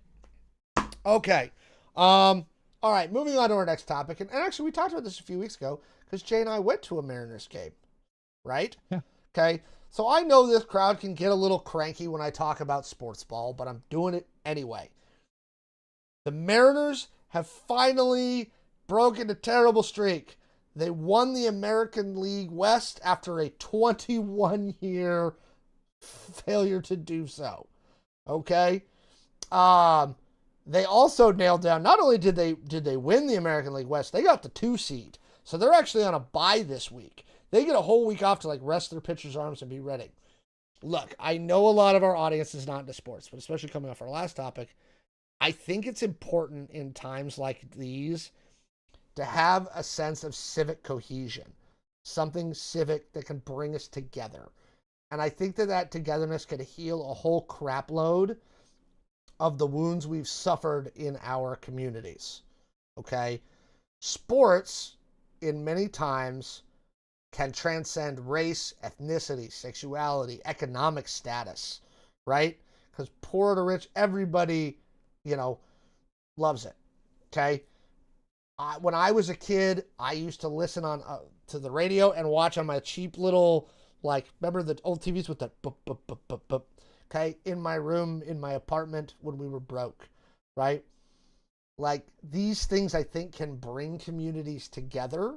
Okay. All right, moving on to our next topic. And actually we talked about this a few weeks ago because Jay and I went to a Mariners game. Right? Yeah. Okay. So I know this crowd can get a little cranky when I talk about sports ball, but I'm doing it anyway. The Mariners have finally broken a terrible streak. They won the American League West after a 21-year failure to do so. Okay? They also nailed down, not only did they win the American League West, they got the 2 seed. So they're actually on a bye this week. They get a whole week off to like rest their pitchers' arms and be ready. Look, I know a lot of our audience is not into sports, but especially coming off our last topic, I think it's important in times like these to have a sense of civic cohesion, something civic that can bring us together. And I think that togetherness could heal a whole crap load of the wounds we've suffered in our communities. Okay? Sports, in many times, can transcend race, ethnicity, sexuality, economic status, right? Because poor to rich, everybody, loves it. Okay? When I was a kid, I used to listen on to the radio and watch on my cheap little, remember the old TVs with the boop, boop, boop, boop, boop, okay, in my room, in my apartment when we were broke, right? Like, these things I think can bring communities together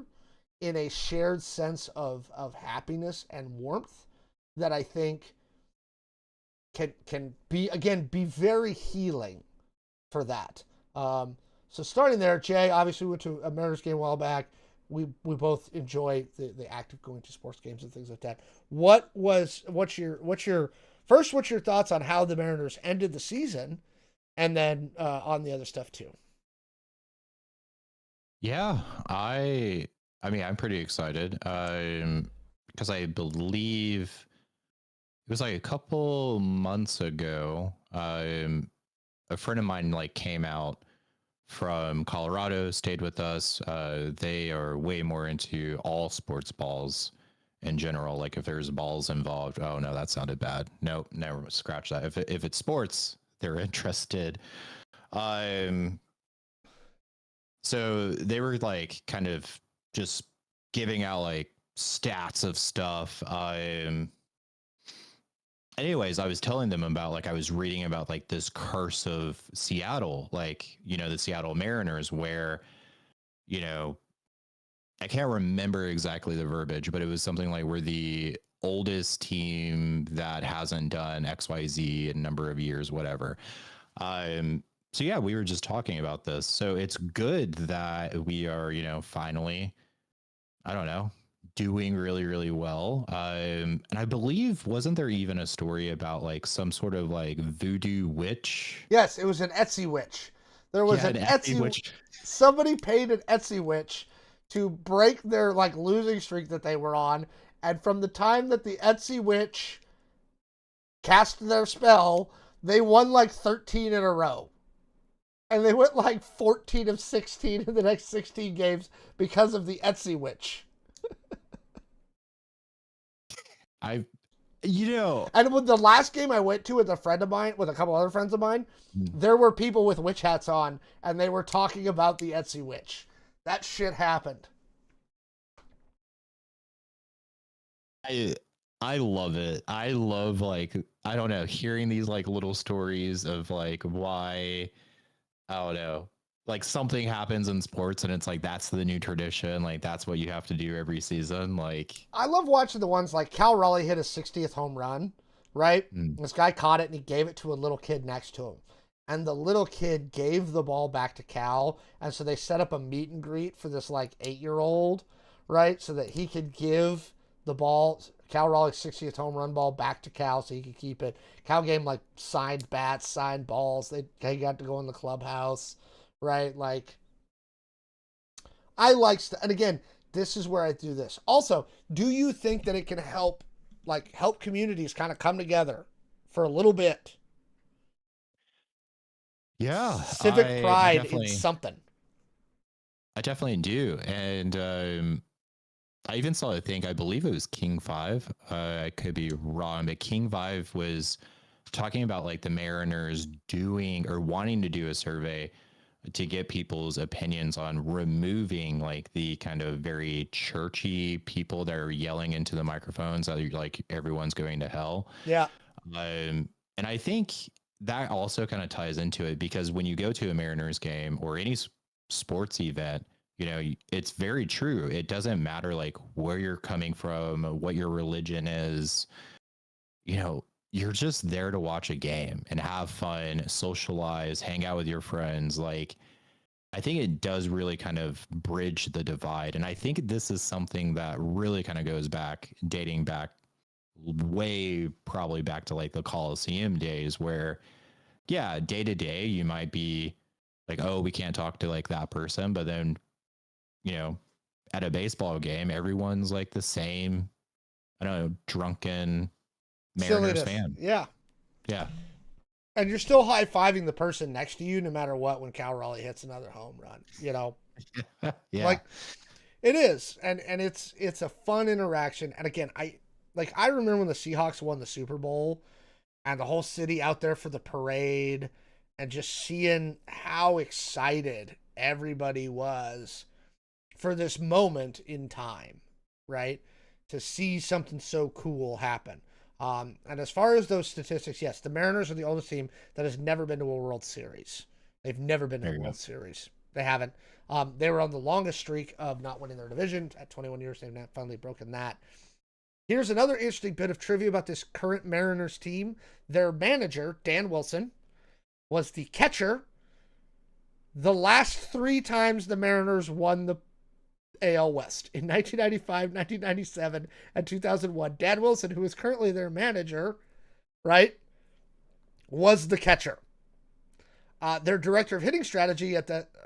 in a shared sense of happiness and warmth that I think can be very healing for that. So starting there, Jay, obviously we went to a Mariners game a while back. We both enjoy the act of going to sports games and things like that. What's your thoughts on how the Mariners ended the season, and then on the other stuff too? Yeah, I mean, I'm pretty excited. Because I believe it was like a couple months ago. A friend of mine like came out from Colorado, stayed with us. They are way more into all sports balls in general. Like if there's balls involved, oh no, that sounded bad. Nope, never scratch that. If it's sports, they're interested. So they were like kind of just giving out like stats of stuff. Anyways, I was telling them about like I was reading about like this curse of Seattle, like, the Seattle Mariners, where, I can't remember exactly the verbiage, but it was something like we're the oldest team that hasn't done XYZ in a number of years, whatever. So yeah, we were just talking about this. So it's good that we are, finally, I don't know, doing really, really well. And I believe, wasn't there even a story about like some sort of like voodoo witch? Yes, it was an Etsy witch. There was an Etsy witch. Somebody paid an Etsy witch to break their like losing streak that they were on, and from the time that the Etsy witch cast their spell, they won like 13 in a row. And they went like 14 of 16 in the next 16 games because of the Etsy witch. And with the last game I went to with a friend of mine, with a couple other friends of mine, there were people with witch hats on, and they were talking about the Etsy witch. That shit happened. I love it. I love like, I don't know, hearing these like little stories of like why, I don't know, like something happens in sports and it's like that's the new tradition, like that's what you have to do every season. Like I love watching the ones like Cal Raleigh hit his 60th home run, right? This guy caught it and he gave it to a little kid next to him. and the little kid gave the ball back to Cal, and so they set up a meet and greet for this like 8-year-old, right? So that he could give the ball, Cal Raleigh's 60th home run ball, back to Cal so he could keep it. Cal gave him like signed bats, signed balls. They got to go in the clubhouse, right? Like, I like, and again, this is where I do this. Also, do you think that it can help communities kind of come together for a little bit? Yeah, Civic pride in something. I definitely do. And I even saw a thing, I believe it was King 5. I could be wrong, but King 5 was talking about like the Mariners doing or wanting to do a survey to get people's opinions on removing like the kind of very churchy people that are yelling into the microphones that are like everyone's going to hell. Yeah. And I think that also kind of ties into it, because when you go to a Mariners game or any sports event, you know, it's very true. It doesn't matter like where you're coming from, what your religion is, you know, you're just there to watch a game and have fun, socialize, hang out with your friends. Like, I think it does really kind of bridge the divide. And I think this is something that really kind of goes back, dating back way probably back to like the Coliseum days where, yeah, day to day, you might be like, oh, we can't talk to like that person. But then, you know, at a baseball game, everyone's like the same, I don't know, drunken Mariners fan. Yeah. Yeah. And you're still high-fiving the person next to you no matter what when Cal Raleigh hits another home run, you know? Yeah. Like, it is. And it's a fun interaction. And again, I remember when the Seahawks won the Super Bowl and the whole city out there for the parade and just seeing how excited everybody was for this moment in time, right? To see something so cool happen. And as far as those statistics, yes, the Mariners are the oldest team that has never been to a World Series. They've never been to a World Series. They haven't. They were on the longest streak of not winning their division at 21 years. They've now finally broken that. Here's another interesting bit of trivia about this current Mariners team. Their manager, Dan Wilson, was the catcher the last 3 times the Mariners won the AL West, in 1995, 1997, and 2001. Dan Wilson, who is currently their manager, right, was the catcher. Their director of hitting strategy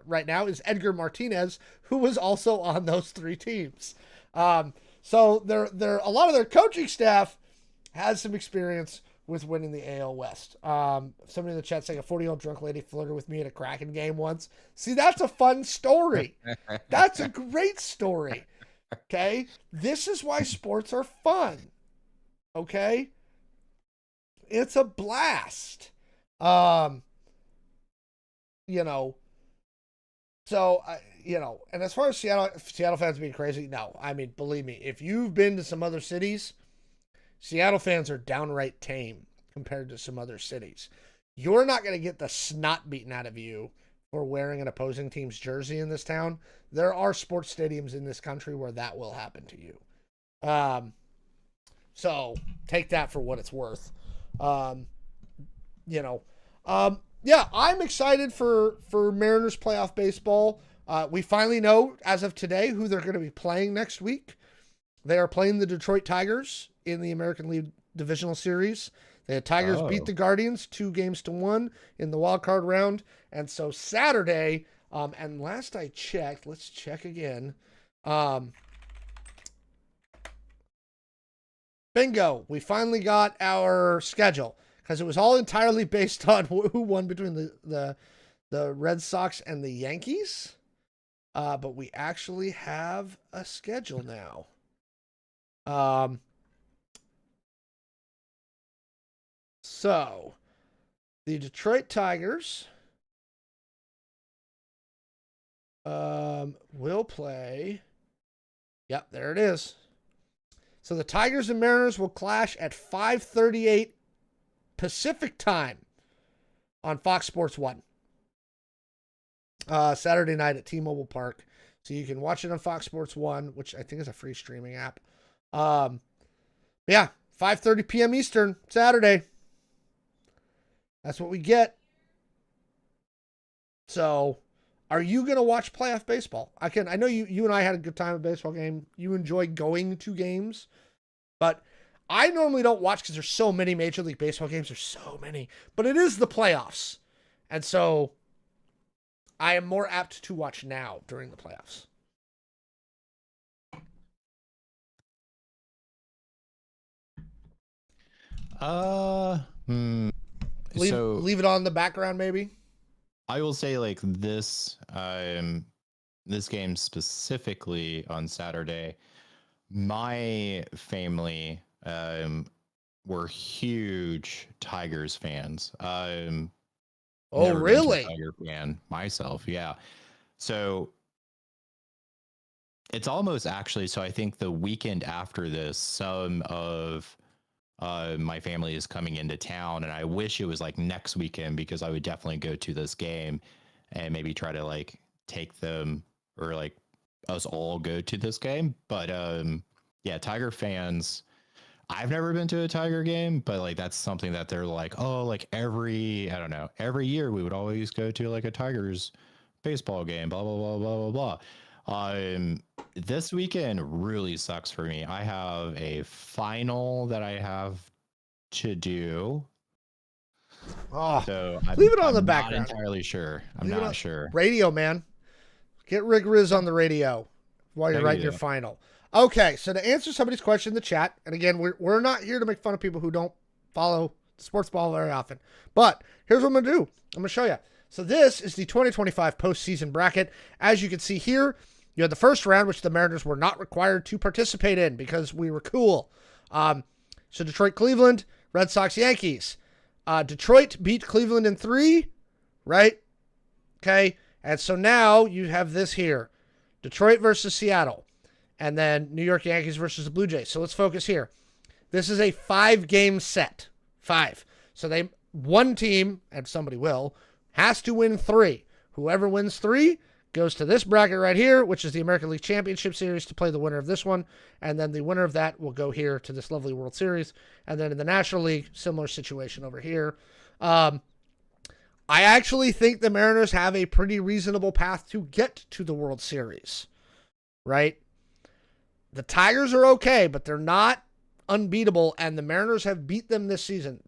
right now is Edgar Martinez, who was also on those 3 teams. So they're a lot of their coaching staff has some experience with winning the AL West. Somebody in the chat saying a 40-year-old drunk lady flirted with me at a Kraken game once. See, that's a fun story. That's a great story. Okay? This is why sports are fun. Okay? It's a blast. You know, so, you know, and as far as Seattle fans being crazy, no. I mean, believe me, if you've been to some other cities, Seattle fans are downright tame compared to some other cities. You're not going to get the snot beaten out of you for wearing an opposing team's jersey in this town. There are sports stadiums in this country where that will happen to you. So take that for what it's worth. You know, yeah, I'm excited for Mariners playoff baseball. We finally know as of today who they're going to be playing next week. They are playing the Detroit Tigers in the American League Divisional Series. The Tigers beat the Guardians 2-1 in the wild card round. And so Saturday, and last I checked, let's check again. Bingo. We finally got our schedule because it was all entirely based on who won between the Red Sox and the Yankees. But we actually have a schedule now. So the Detroit Tigers will play. Yep, there it is. So the Tigers and Mariners will clash at 5:38 Pacific time on Fox Sports 1. Saturday night at T-Mobile Park. So you can watch it on Fox Sports 1, which I think is a free streaming app. Yeah, 5:30 p.m. Eastern, Saturday. That's what we get. So, are you going to watch playoff baseball? I know you and I had a good time at a baseball game. You enjoy going to games, but I normally don't watch because there's so many Major League Baseball games. There's so many, but it is the playoffs. And so I am more apt to watch now during the playoffs. Leave it on the background, maybe. I will say like this game specifically on Saturday, my family were huge Tigers fans. Oh, Never been to a really? Tiger fan myself, yeah. So it's almost actually, so I think the weekend after this, some of my family is coming into town, and I wish it was like next weekend because I would definitely go to this game and maybe try to like take them or like us all go to this game. But yeah, Tiger fans, I've never been to a Tiger game, but like that's something that they're like, oh, like every year we would always go to like a Tigers baseball game, blah blah blah blah blah blah. This weekend really sucks for me. I have a final that I have to do. Oh, So leave it on the I'm background. not entirely sure. I'm Leave it not on- sure. Radio, man. Get Rick Riz on the radio while you're Thank writing you. your final. Okay, so to answer somebody's question in the chat, and again, we're not here to make fun of people who don't follow sports ball very often, but here's what I'm going to do. I'm going to show you. So this is the 2025 postseason bracket. As you can see here, you had the first round, which the Mariners were not required to participate in because we were cool. So Detroit, Cleveland, Red Sox, Yankees. Detroit beat Cleveland in 3, right? Okay, and so now you have this here. Detroit versus Seattle. And then New York Yankees versus the Blue Jays. So let's focus here. This is a 5-game set. 5. So one team, and somebody will, has to win 3. Whoever wins 3 goes to this bracket right here, which is the American League Championship Series, to play the winner of this one. And then the winner of that will go here to this lovely World Series. And then in the National League, similar situation over here. I actually think the Mariners have a pretty reasonable path to get to the World Series, right? The Tigers are okay, but they're not unbeatable, and the Mariners have beat them this season.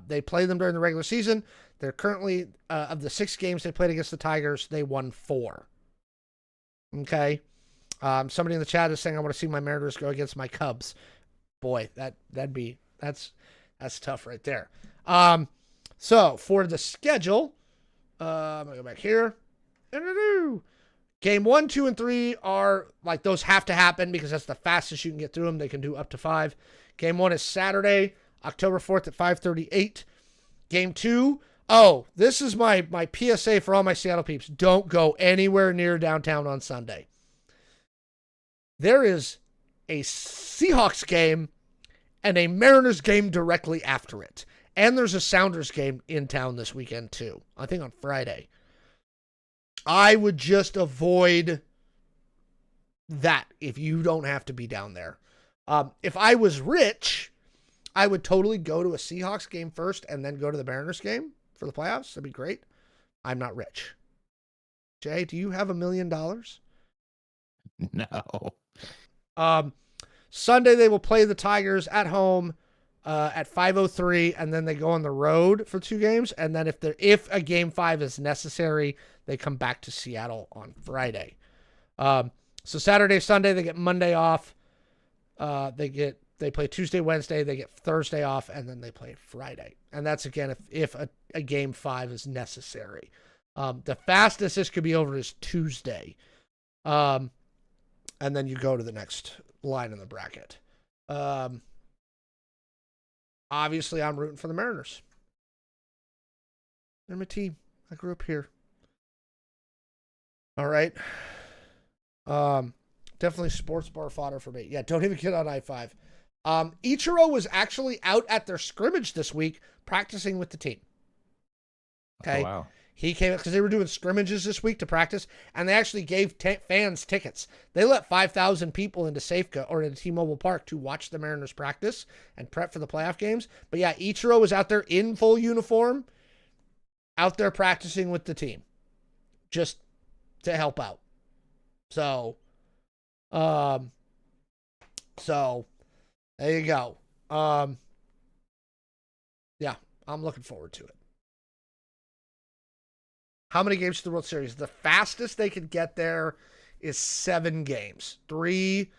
They played them during the regular season. They're currently, of the 6 games they played against the Tigers, they won 4. Okay? Somebody in the chat is saying, I want to see my Mariners go against my Cubs. Boy, that's tough right there. So, for the schedule, I'm going to go back here. Game 1, 2, and 3 are like those have to happen because that's the fastest you can get through them. They can do up to 5. Game 1 is Saturday, October 4th at 5:38. Game 2, this is my PSA for all my Seattle peeps. Don't go anywhere near downtown on Sunday. There is a Seahawks game and a Mariners game directly after it. And there's a Sounders game in town this weekend too. I think on Friday. I would just avoid that if you don't have to be down there. If I was rich, I would totally go to a Seahawks game first and then go to the Mariners game for the playoffs. That'd be great. I'm not rich. Jay, do you have $1 million? No. Sunday, they will play the Tigers at home at 5:03, and then they go on the road for 2 games. And then if a game 5 is necessary, they come back to Seattle on Friday. So Saturday, Sunday, they get Monday off. They play Tuesday, Wednesday, they get Thursday off, and then they play Friday. And that's again if a game 5 is necessary. The fastest this could be over is Tuesday. And then you go to the next line in the bracket. Obviously, I'm rooting for the Mariners. They're my team. I grew up here. All right. Definitely sports bar fodder for me. Yeah, don't even get on I-5. Ichiro was actually out at their scrimmage this week practicing with the team. Okay. Oh, wow. He came because they were doing scrimmages this week to practice, and they actually gave fans tickets. They let 5,000 people into Safeco or into T-Mobile Park to watch the Mariners practice and prep for the playoff games. But yeah, Ichiro was out there in full uniform, out there practicing with the team. just to help out. So there you go. Yeah, I'm looking forward to it. How many games to the World Series? The fastest they could get there is 7 games. 3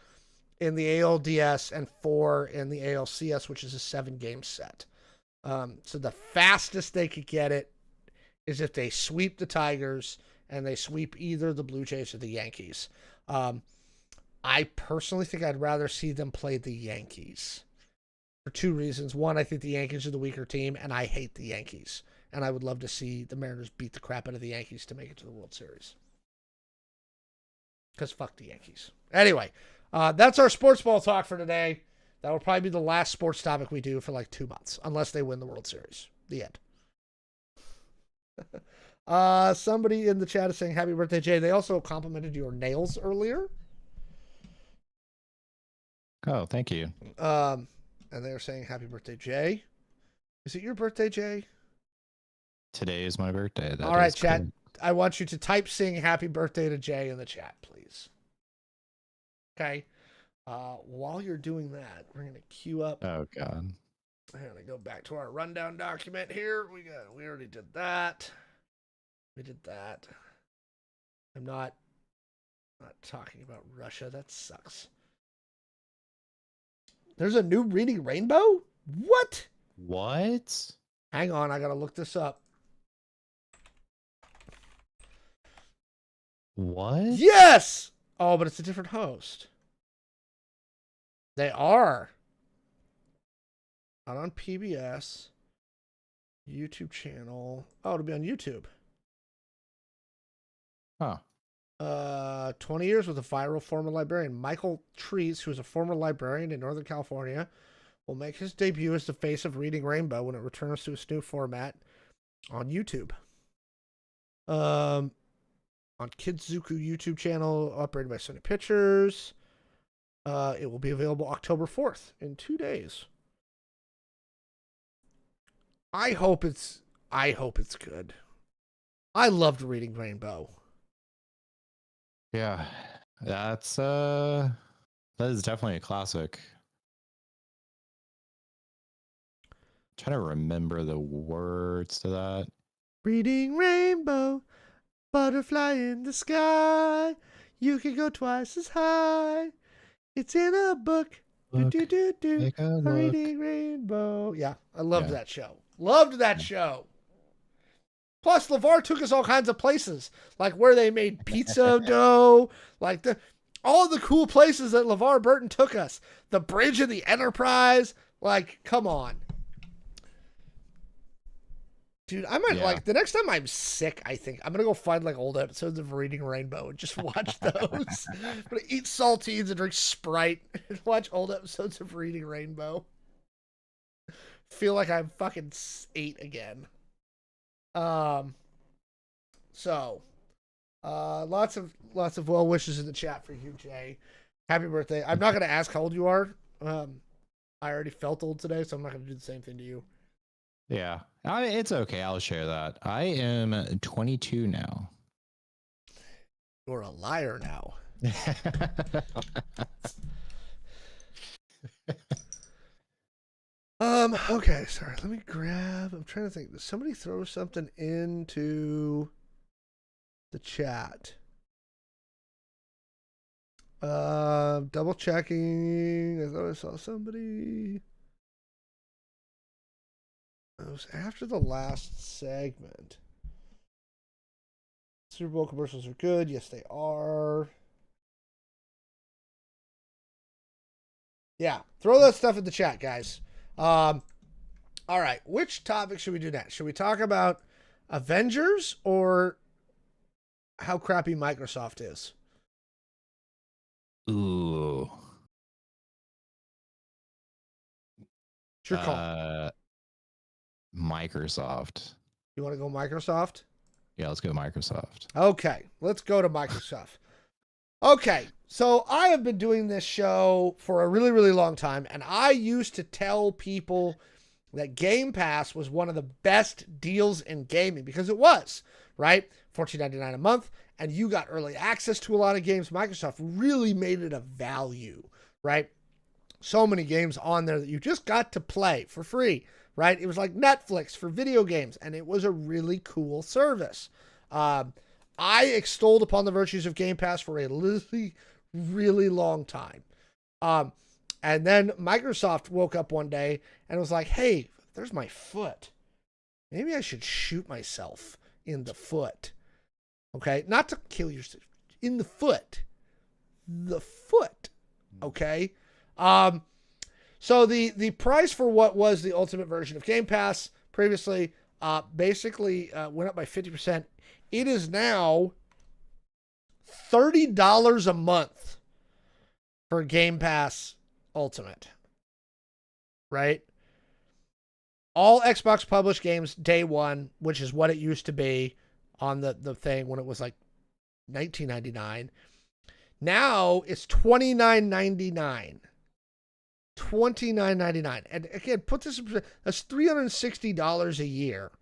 in the ALDS and 4 in the ALCS, which is a 7-game set. So the fastest they could get it is if they sweep the Tigers and they sweep either the Blue Jays or the Yankees. I personally think I'd rather see them play the Yankees for 2 reasons. One, I think the Yankees are the weaker team, and I hate the Yankees. And I would love to see the Mariners beat the crap out of the Yankees to make it to the World Series. Because fuck the Yankees. Anyway, that's our sports ball talk for today. That will probably be the last sports topic we do for like 2 months, unless they win the World Series. The end. Somebody in the chat is saying happy birthday, Jay. They also complimented your nails earlier. Oh, thank you. And they were saying happy birthday, Jay. Is it your birthday, Jay? Today is my birthday. That All right, is chat. correct. I want you to type sing happy birthday to Jay in the chat, please. Okay. While you're doing that, we're going to queue up. Oh, God. I'm going to go back to our rundown document here. We already did that. We did that. I'm not talking about Russia. That sucks. There's a new Reading Rainbow? What? What? Hang on, I got to look this up. What? Yes! Oh, but it's a different host. They are. Not on PBS. YouTube channel. Oh, it'll be on YouTube. Huh. 20 years with a viral former librarian. Michael Treese, who is a former librarian in Northern California, will make his debut as the face of Reading Rainbow when it returns to its new format on YouTube. On Kidszuku YouTube channel, operated by Sony Pictures. It will be available October 4th, in 2 days. I hope it's good. I loved Reading Rainbow. Yeah. That is definitely a classic. Trying to remember the words to that. Reading Rainbow, butterfly in the sky. You can go twice as high. It's in a book. Look, Do. take a A look. Reading Rainbow. Yeah, I loved Yeah. that show. Loved that show. Plus, LeVar took us all kinds of places, like where they made pizza dough, like all the cool places that LeVar Burton took us. The bridge of the Enterprise. Like, come on. Dude, I might like the next time I'm sick, I think I'm gonna go find like old episodes of Reading Rainbow and just watch those. I'm gonna eat saltines and drink Sprite and watch old episodes of Reading Rainbow. Feel like I'm fucking 8 again. So lots of well wishes in the chat for you, Jay. Happy birthday. I'm not gonna ask how old you are. I already felt old today, so I'm not gonna do the same thing to you. Yeah. It's okay. I'll share that. I am 22 now. You're a liar now. Okay, sorry. Let me grab. I'm trying to think. Did somebody throw something into the chat? Double checking. I thought I saw somebody. It was after the last segment. Super Bowl commercials are good. Yes, they are. Yeah, throw that stuff in the chat, guys. All right, which topic should we do next? Should we talk about Avengers or how crappy Microsoft is? Ooh. It's your call. Microsoft. You want to go Microsoft? Yeah, let's go Microsoft. Okay, let's go to Microsoft. Okay, so I have been doing this show for a really, really long time, and I used to tell people that Game Pass was one of the best deals in gaming, because it was. right? $14.99 a month, and you got early access to a lot of games. Microsoft really made it a value, right? So many games on there that you just got to play for free, right? It was like Netflix for video games, and it was a really cool service. I extolled upon the virtues of Game Pass for a really, really long time. And then Microsoft woke up one day and was like, hey, there's my foot. Maybe I should shoot myself in the foot. Okay? Not to kill yourself. In the foot. The foot. Okay? So the price for what was the ultimate version of Game Pass previously basically went up by 50%. It is now $30 a month for Game Pass Ultimate. Right? All Xbox published games day one, which is what it used to be on the thing when it was like $19.99. Now it's $29.99. $29.99. And again, put this in perspective, that's $360 a year.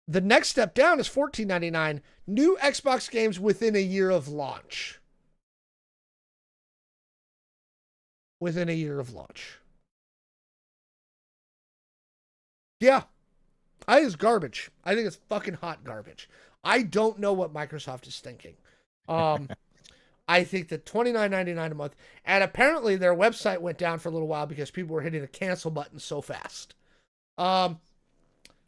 The next step down is $14.99. New Xbox games within a year of launch. Within a year of launch. Yeah. I think it's garbage. I think it's fucking hot garbage. I don't know what Microsoft is thinking. I think that $29.99 a month, and apparently their website went down for a little while because people were hitting the cancel button so fast.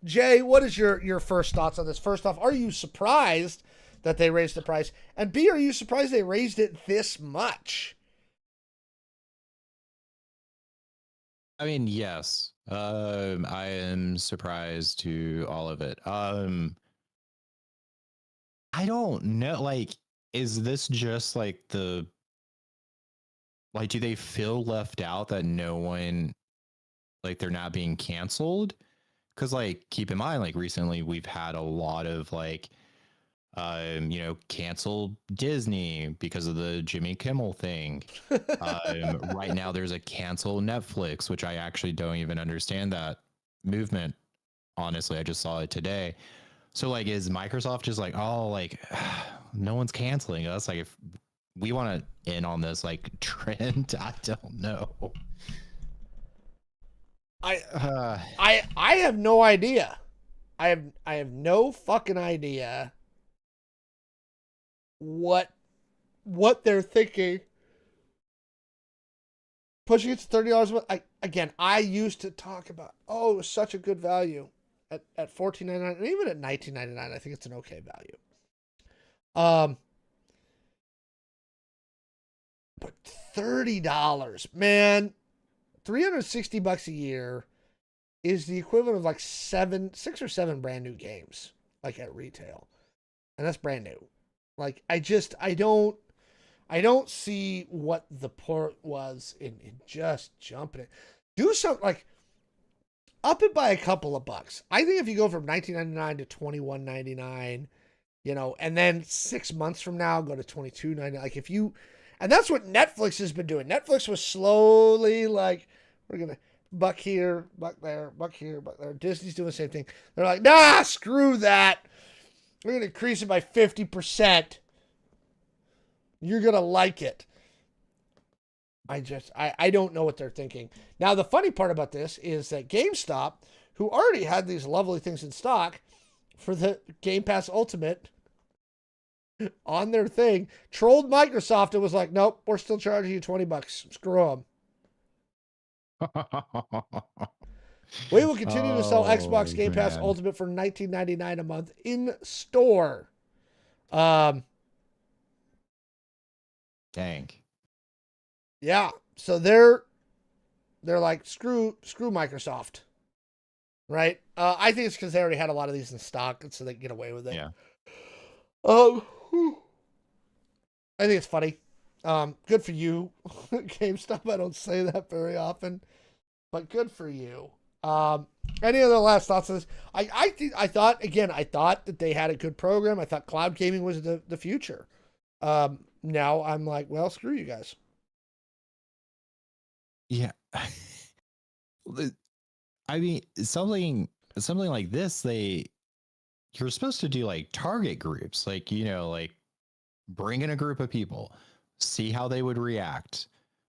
Jay, what is your first thoughts on this? First off, are you surprised that they raised the price? And B, are you surprised they raised it this much? I mean, yes. I am surprised to all of it. I don't know. Like, is this just like do they feel left out that no one, like, they're not being canceled? Because, like, keep in mind, like, recently we've had a lot of like, cancel Disney because of the Jimmy Kimmel thing. Right now there's a cancel Netflix, which I actually don't even understand that movement. Honestly, I just saw it today. So, like, is Microsoft just like, oh, like, no one's canceling us? Like, if we want to in on this, like, trend, I don't know. I have no idea. I have no fucking idea what they're thinking. Pushing it to $30 a month. I used to talk about, oh, it was such a good value at $14.99, and even at $19.99, I think it's an okay value. But $30, man, $360 a year is the equivalent of like 6 or 7 brand new games, like at retail, and that's brand new. Like, I don't see what the port was in just jumping it. Do something like up it by a couple of bucks. I think if you go from $19.99 to $21.99, and then 6 months from now go to $22.99, like if you, and that's what Netflix has been doing. Netflix was slowly like, we're gonna buck here, buck there, buck here, buck there. Disney's doing the same thing. They're like, nah, screw that. We're gonna increase it by 50%. You're going to like it. I don't know what they're thinking. Now, the funny part about this is that GameStop, who already had these lovely things in stock for the Game Pass Ultimate on their thing, trolled Microsoft and was like, nope, we're still charging you $20. Screw them. We will continue to sell Xbox Game Pass Ultimate for $19.99 a month in store. Dang. Yeah, so they're like, screw Microsoft, right? I think it's because they already had a lot of these in stock, and so they can get away with it. Yeah. I think it's funny. Good for you, GameStop. I don't say that very often, but good for you. Any other last thoughts on this? I thought that they had a good program. I thought cloud gaming was the future. Now I'm like, well, screw you guys. Yeah. I mean, something like this, you're supposed to do like target groups, like, you know, like bring in a group of people, see how they would react.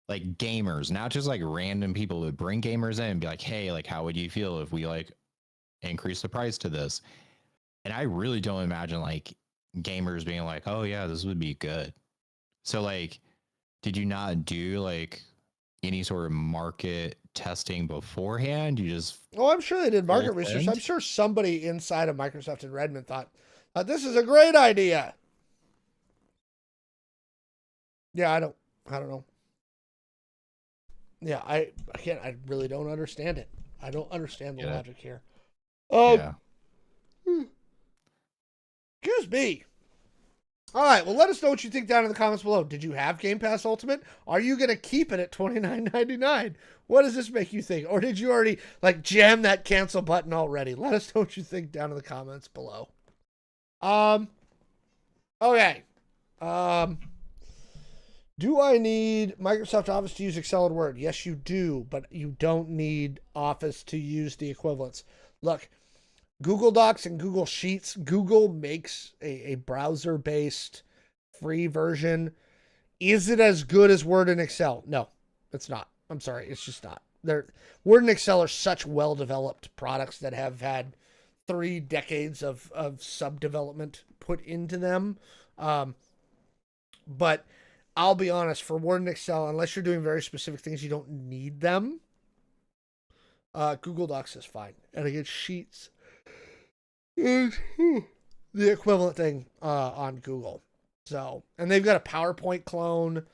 Like gamers, not just like random people, would bring gamers in and be like, hey, like, how would you feel if we like increase the price to this? And I really don't imagine like gamers being like, oh yeah, this would be good. So like, did you not do like any sort of market testing beforehand? You just Oh, I'm sure they did market full research. send? I'm sure somebody inside of Microsoft in Redmond thought, this is a great idea. Yeah, I don't know. Yeah, I really don't understand it. I don't understand the Yeah. logic here. Yeah. Excuse me. All right, well, let us know what you think down in the comments below. Did you have Game Pass Ultimate? Are you going to keep it at $29.99? What does this make you think? Or did you already, like, jam that cancel button already? Let us know what you think down in the comments below. Okay. Do I need Microsoft Office to use Excel and Word? Yes, you do, but you don't need Office to use the equivalents. Look, Google Docs and Google Sheets, Google makes a browser-based free version. Is it as good as Word and Excel? No, it's not. I'm sorry, it's just not. Word and Excel are such well-developed products that have had 3 decades of sub-development put into them. But I'll be honest, for Word and Excel, unless you're doing very specific things, you don't need them. Google Docs is fine. And again, Sheets is the equivalent thing on Google. So, and they've got a PowerPoint clone.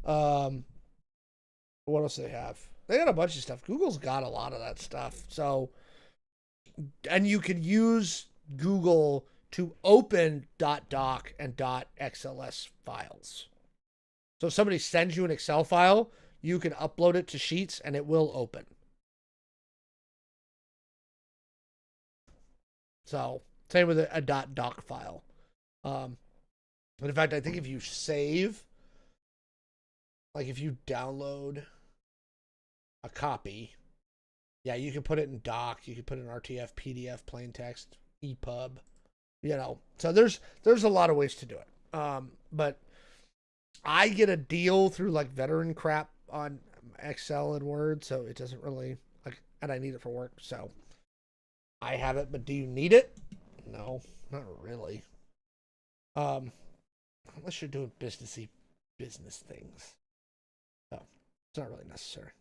What else do they have? They got a bunch of stuff. Google's got a lot of that stuff. So, and you can use Google to open .doc and .xls files. So if somebody sends you an Excel file, you can upload it to Sheets and it will open. So same with a .doc file. But in fact, I think if you save, like if you download a copy, yeah, you can put it in doc, you can put it in RTF, PDF, plain text, EPUB, you know. So there's a lot of ways to do it. But I get a deal through like veteran crap on Excel and Word, so it doesn't really like, and I need it for work, so I have it. But do you need it? No, not really. Unless you're doing business things, so it's not really necessary.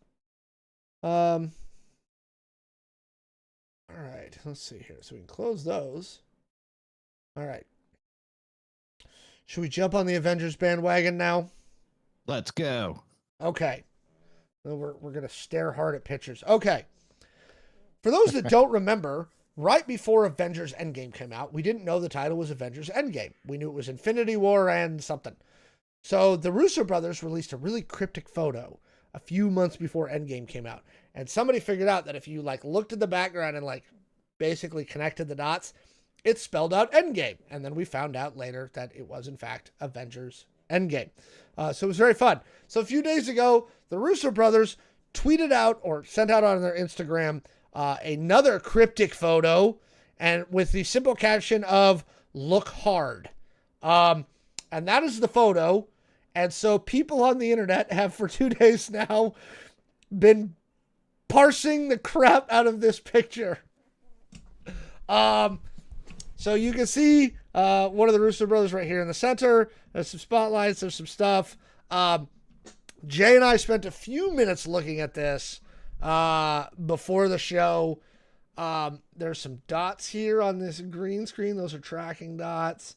All right, let's see here. So we can close those. All right. Should we jump on the Avengers bandwagon now? Let's go. Okay. Well, we're going to stare hard at pictures. Okay. For those that don't remember, right before Avengers Endgame came out, we didn't know the title was Avengers Endgame. We knew it was Infinity War and something. So the Russo brothers released a really cryptic photo a few months before Endgame came out. And somebody figured out that if you like looked at the background and like basically connected the dots, it spelled out Endgame. And then we found out later that it was in fact Avengers Endgame. So it was very fun. So a few days ago, the Russo brothers tweeted out or sent out on their Instagram another cryptic photo, and with the simple caption of "Look hard," and that is the photo. And so people on the internet have for 2 days now been parsing the crap out of this picture. So you can see one of the Russo brothers right here in the center. There's some spotlights. There's some stuff. Jay and I spent a few minutes looking at this before the show. There's some dots here on this green screen. Those are tracking dots.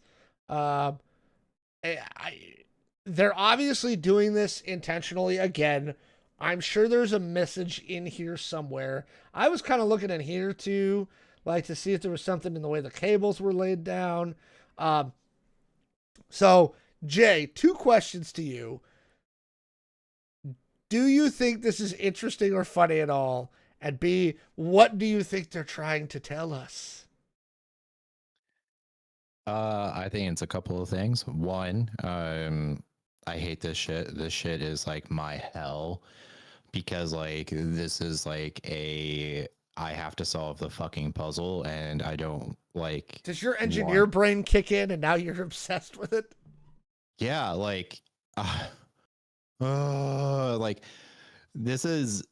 They're obviously doing this intentionally. Again, I'm sure there's a message in here somewhere. I was kind of looking in here too, like to see if there was something in the way the cables were laid down. So Jay, 2 questions to you. Do you think this is interesting or funny at all? And B, what do you think they're trying to tell us? I think it's a couple of things. One, I hate this shit. This shit is like my hell, because like this is like a I have to solve the fucking puzzle, and I don't like. Does your engineer brain kick in and now you're obsessed with it? Yeah, like, like this is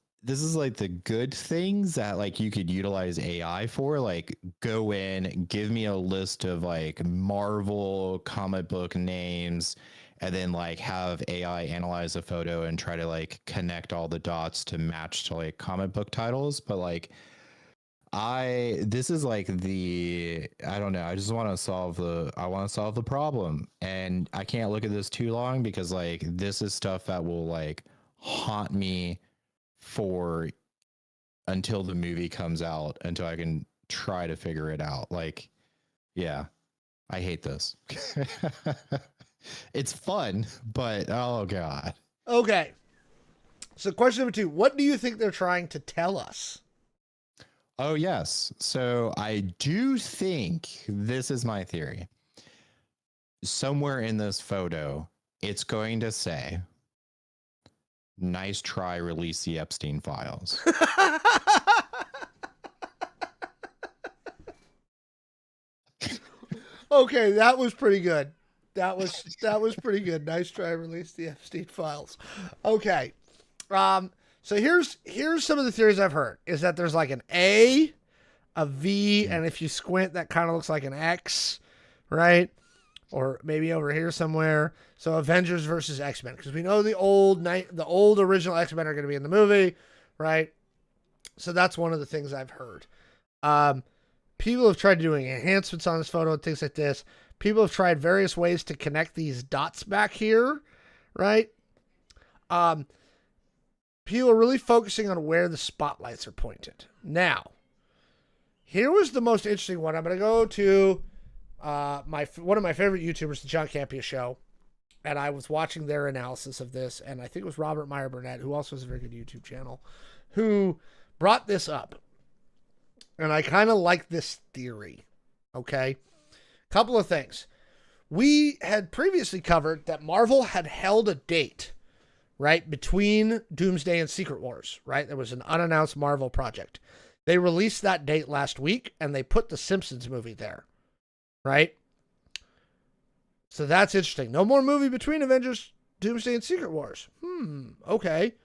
like the good things that like you could utilize AI for. Like, go in, give me a list of like Marvel comic book names, and then like have AI analyze a photo and try to like connect all the dots to match to like comic book titles. But like, this is like I don't know, I just want to solve the problem, and I can't look at this too long because like this is stuff that will like haunt me for until the movie comes out, until I can try to figure it out. Like, yeah, I hate this. It's fun, but oh god. Okay. So question number 2, what do you think they're trying to tell us? Oh, yes. So I do think this is my theory. Somewhere in this photo, it's going to say, "Nice try, release the Epstein files." Okay, that was pretty good. That was pretty good. Nice try, release the Epstein files. Okay. So here's some of the theories I've heard is that there's like an A, a V, and if you squint, that kind of looks like an X, right? Or maybe over here somewhere. So Avengers versus X-Men, because we know the old original X-Men are going to be in the movie, right? So that's one of the things I've heard. People have tried doing enhancements on this photo and things like this. People have tried various ways to connect these dots back here, right? People are really focusing on where the spotlights are pointed. Now, here was the most interesting one. I'm going to go to one of my favorite YouTubers, the John Campea Show, and I was watching their analysis of this, and I think it was Robert Meyer Burnett, who also has a very good YouTube channel, who brought this up. And I kind of like this theory, okay? Couple of things. We had previously covered that Marvel had held a date, right, between Doomsday and Secret Wars, right? There was an unannounced Marvel project. They released that date last week, and they put the Simpsons movie there, right? So that's interesting. No more movie between Avengers, Doomsday, and Secret Wars. Okay.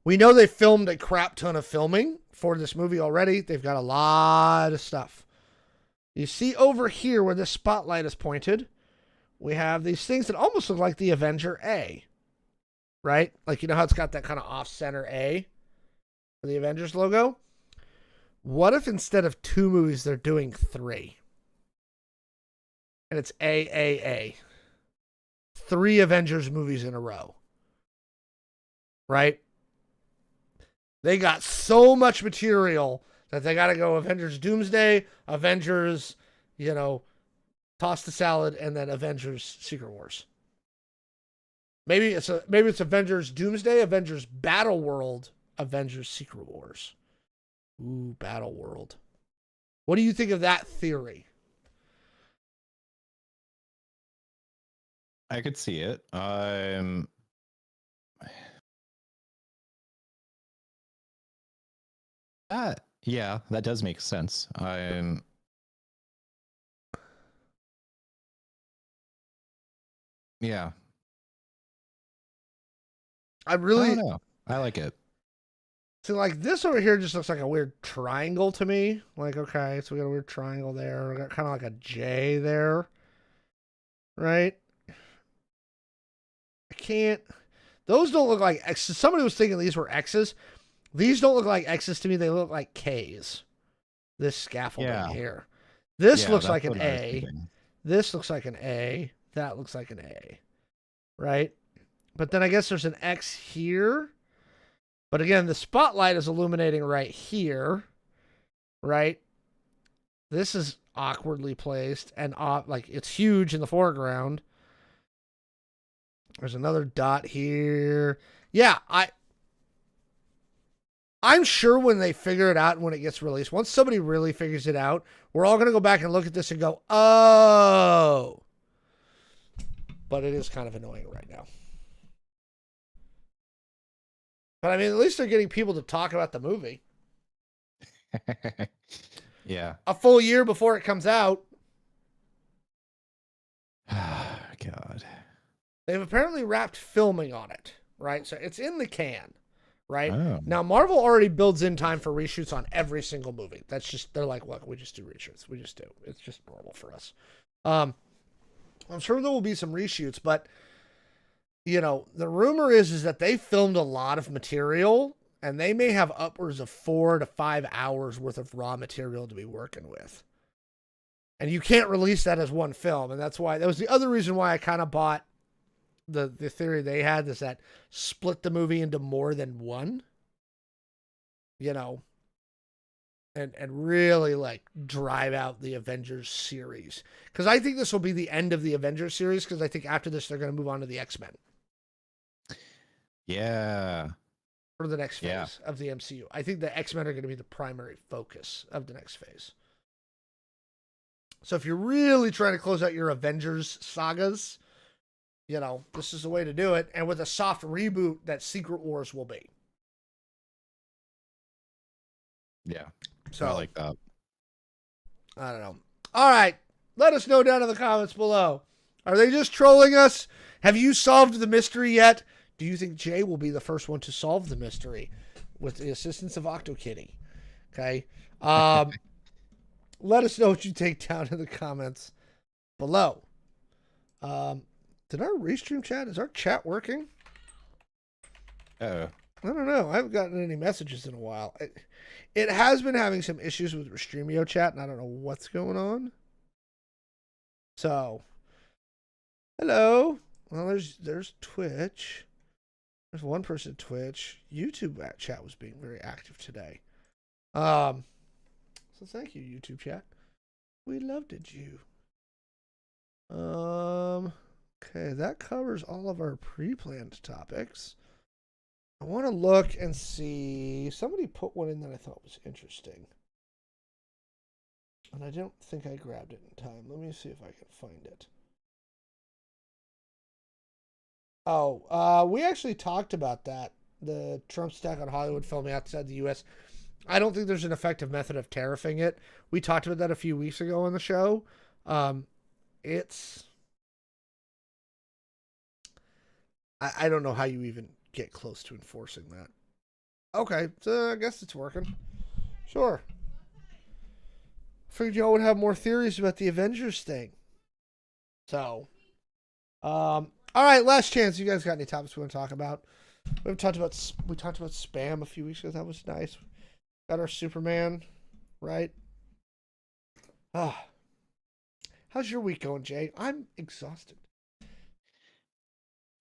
We know they filmed a crap ton of filming for this movie already. They've got a lot of stuff. You see over here where the spotlight is pointed, we have these things that almost look like the Avenger A, right? Like, you know how it's got that kind of off-center A for the Avengers logo? What if instead of 2 movies, they're doing 3? And it's AAA. 3 Avengers movies in a row. Right? They got so much material that they got to go Avengers Doomsday, Avengers, Toss the Salad, and then Avengers Secret Wars. Maybe it's Avengers Doomsday, Avengers Battle World, Avengers Secret Wars. Ooh, Battle World. What do you think of that theory? I could see it. Yeah, that does make sense. Yeah. I don't know. I like it. So, like, this over here just looks like a weird triangle to me. Like, okay, so we got a weird triangle there. We got kind of like a J there. Right? I can't... Those don't look like X's. Somebody was thinking these were X's. These don't look like X's to me. They look like K's. This scaffolding here. This looks like an A. This looks like an A. That looks like an A. Right? But then I guess there's an X here. But again, the spotlight is illuminating right here. Right? This is awkwardly placed and like it's huge in the foreground. There's another dot here. Yeah, I'm sure when they figure it out and when it gets released, once somebody really figures it out, we're all going to go back and look at this and go, oh. But it is kind of annoying right now. But I mean, at least they're getting people to talk about the movie Yeah. a full year before it comes out. God. They've apparently wrapped filming on it, right? So it's in the can, right? Oh. Now, Marvel already builds in time for reshoots on every single movie. That's just, they're like, look, we just do reshoots. We just do. It's just normal for us. I'm sure there will be some reshoots, but, you know, the rumor is that they filmed a lot of material and they may have upwards of 4 to 5 hours worth of raw material to be working with. And you can't release that as one film. And that was the other reason why I kind of bought the theory they had, is that split the movie into more than one, you know, and really like drive out the Avengers series. Because I think this will be the end of the Avengers series, because I think after this they're going to move on to the X-Men. Yeah. For the next phase of the MCU. I think the X-Men are going to be the primary focus of the next phase. So if you're really trying to close out your Avengers sagas, you know, this is the way to do it. And with a soft reboot that Secret Wars will be. Yeah. So I like that. I don't know. All right. Let us know down in the comments below. Are they just trolling us? Have you solved the mystery yet? Do you think Jay will be the first one to solve the mystery with the assistance of OctoKitty? Okay. Let us know what you think down in the comments below. Did our restream chat? Is our chat working? Oh. I don't know. I haven't gotten any messages in a while. It has been having some issues with Restreamio chat, and I don't know what's going on. So, hello. Well, there's Twitch. There's one person at Twitch. YouTube chat was being very active today. So thank you, YouTube chat. We loved it, you. Okay, that covers all of our pre-planned topics. I want to look and see. Somebody put one in that I thought was interesting. And I don't think I grabbed it in time. Let me see if I can find it. Oh, we actually talked about that. The Trump's attack on Hollywood filming outside the U.S. I don't think there's an effective method of tariffing it. We talked about that a few weeks ago on the show. I don't know how you even get close to enforcing that. Okay, so I guess it's working. Sure. Figured y'all would have more theories about the Avengers thing. So, all right, last chance. You guys got any topics we want to talk about? We talked about spam a few weeks ago. That was nice. Got our Superman, right? How's your week going, Jay? I'm exhausted.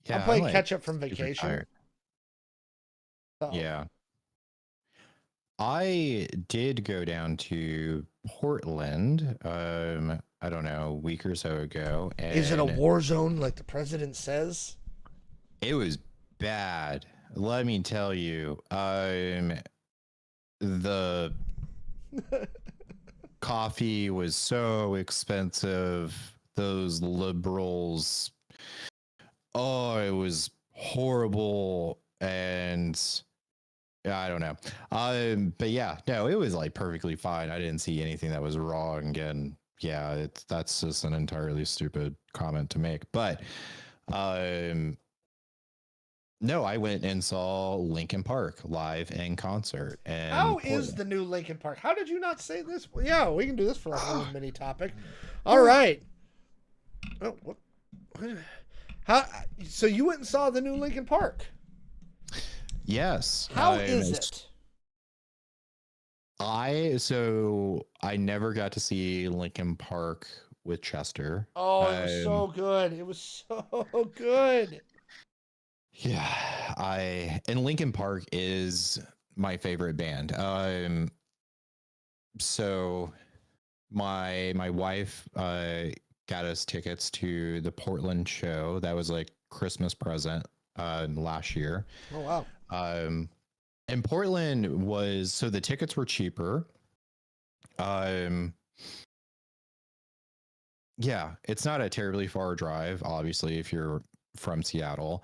Yeah, I'm playing like catch up from super vacation. tired. So, Yeah. I did go down to Portland, I don't know, a week or so ago. And is it a war zone like the president says? it was bad. Let me tell you. The coffee was so expensive. Those liberals, oh, it was horrible. And I don't know. But yeah, no, it was like perfectly fine. I didn't see anything that was wrong. And yeah, that's just an entirely stupid comment to make. But no, I went and saw Linkin Park live in concert. And How is the new Linkin Park? How did you not say this? Well, yeah, we can do this for a whole mini topic. All right. Oh, what? How? So you went and saw the new Linkin Park? Yes. How is it? I never got to see Linkin Park with Chester. Oh, it was so good. It was so good. Yeah, and Linkin Park is my favorite band. So my wife got us tickets to the Portland show. That was like Christmas present last year. Oh wow. And Portland was, so the tickets were cheaper. Yeah, it's not a terribly far drive, obviously, if you're from Seattle.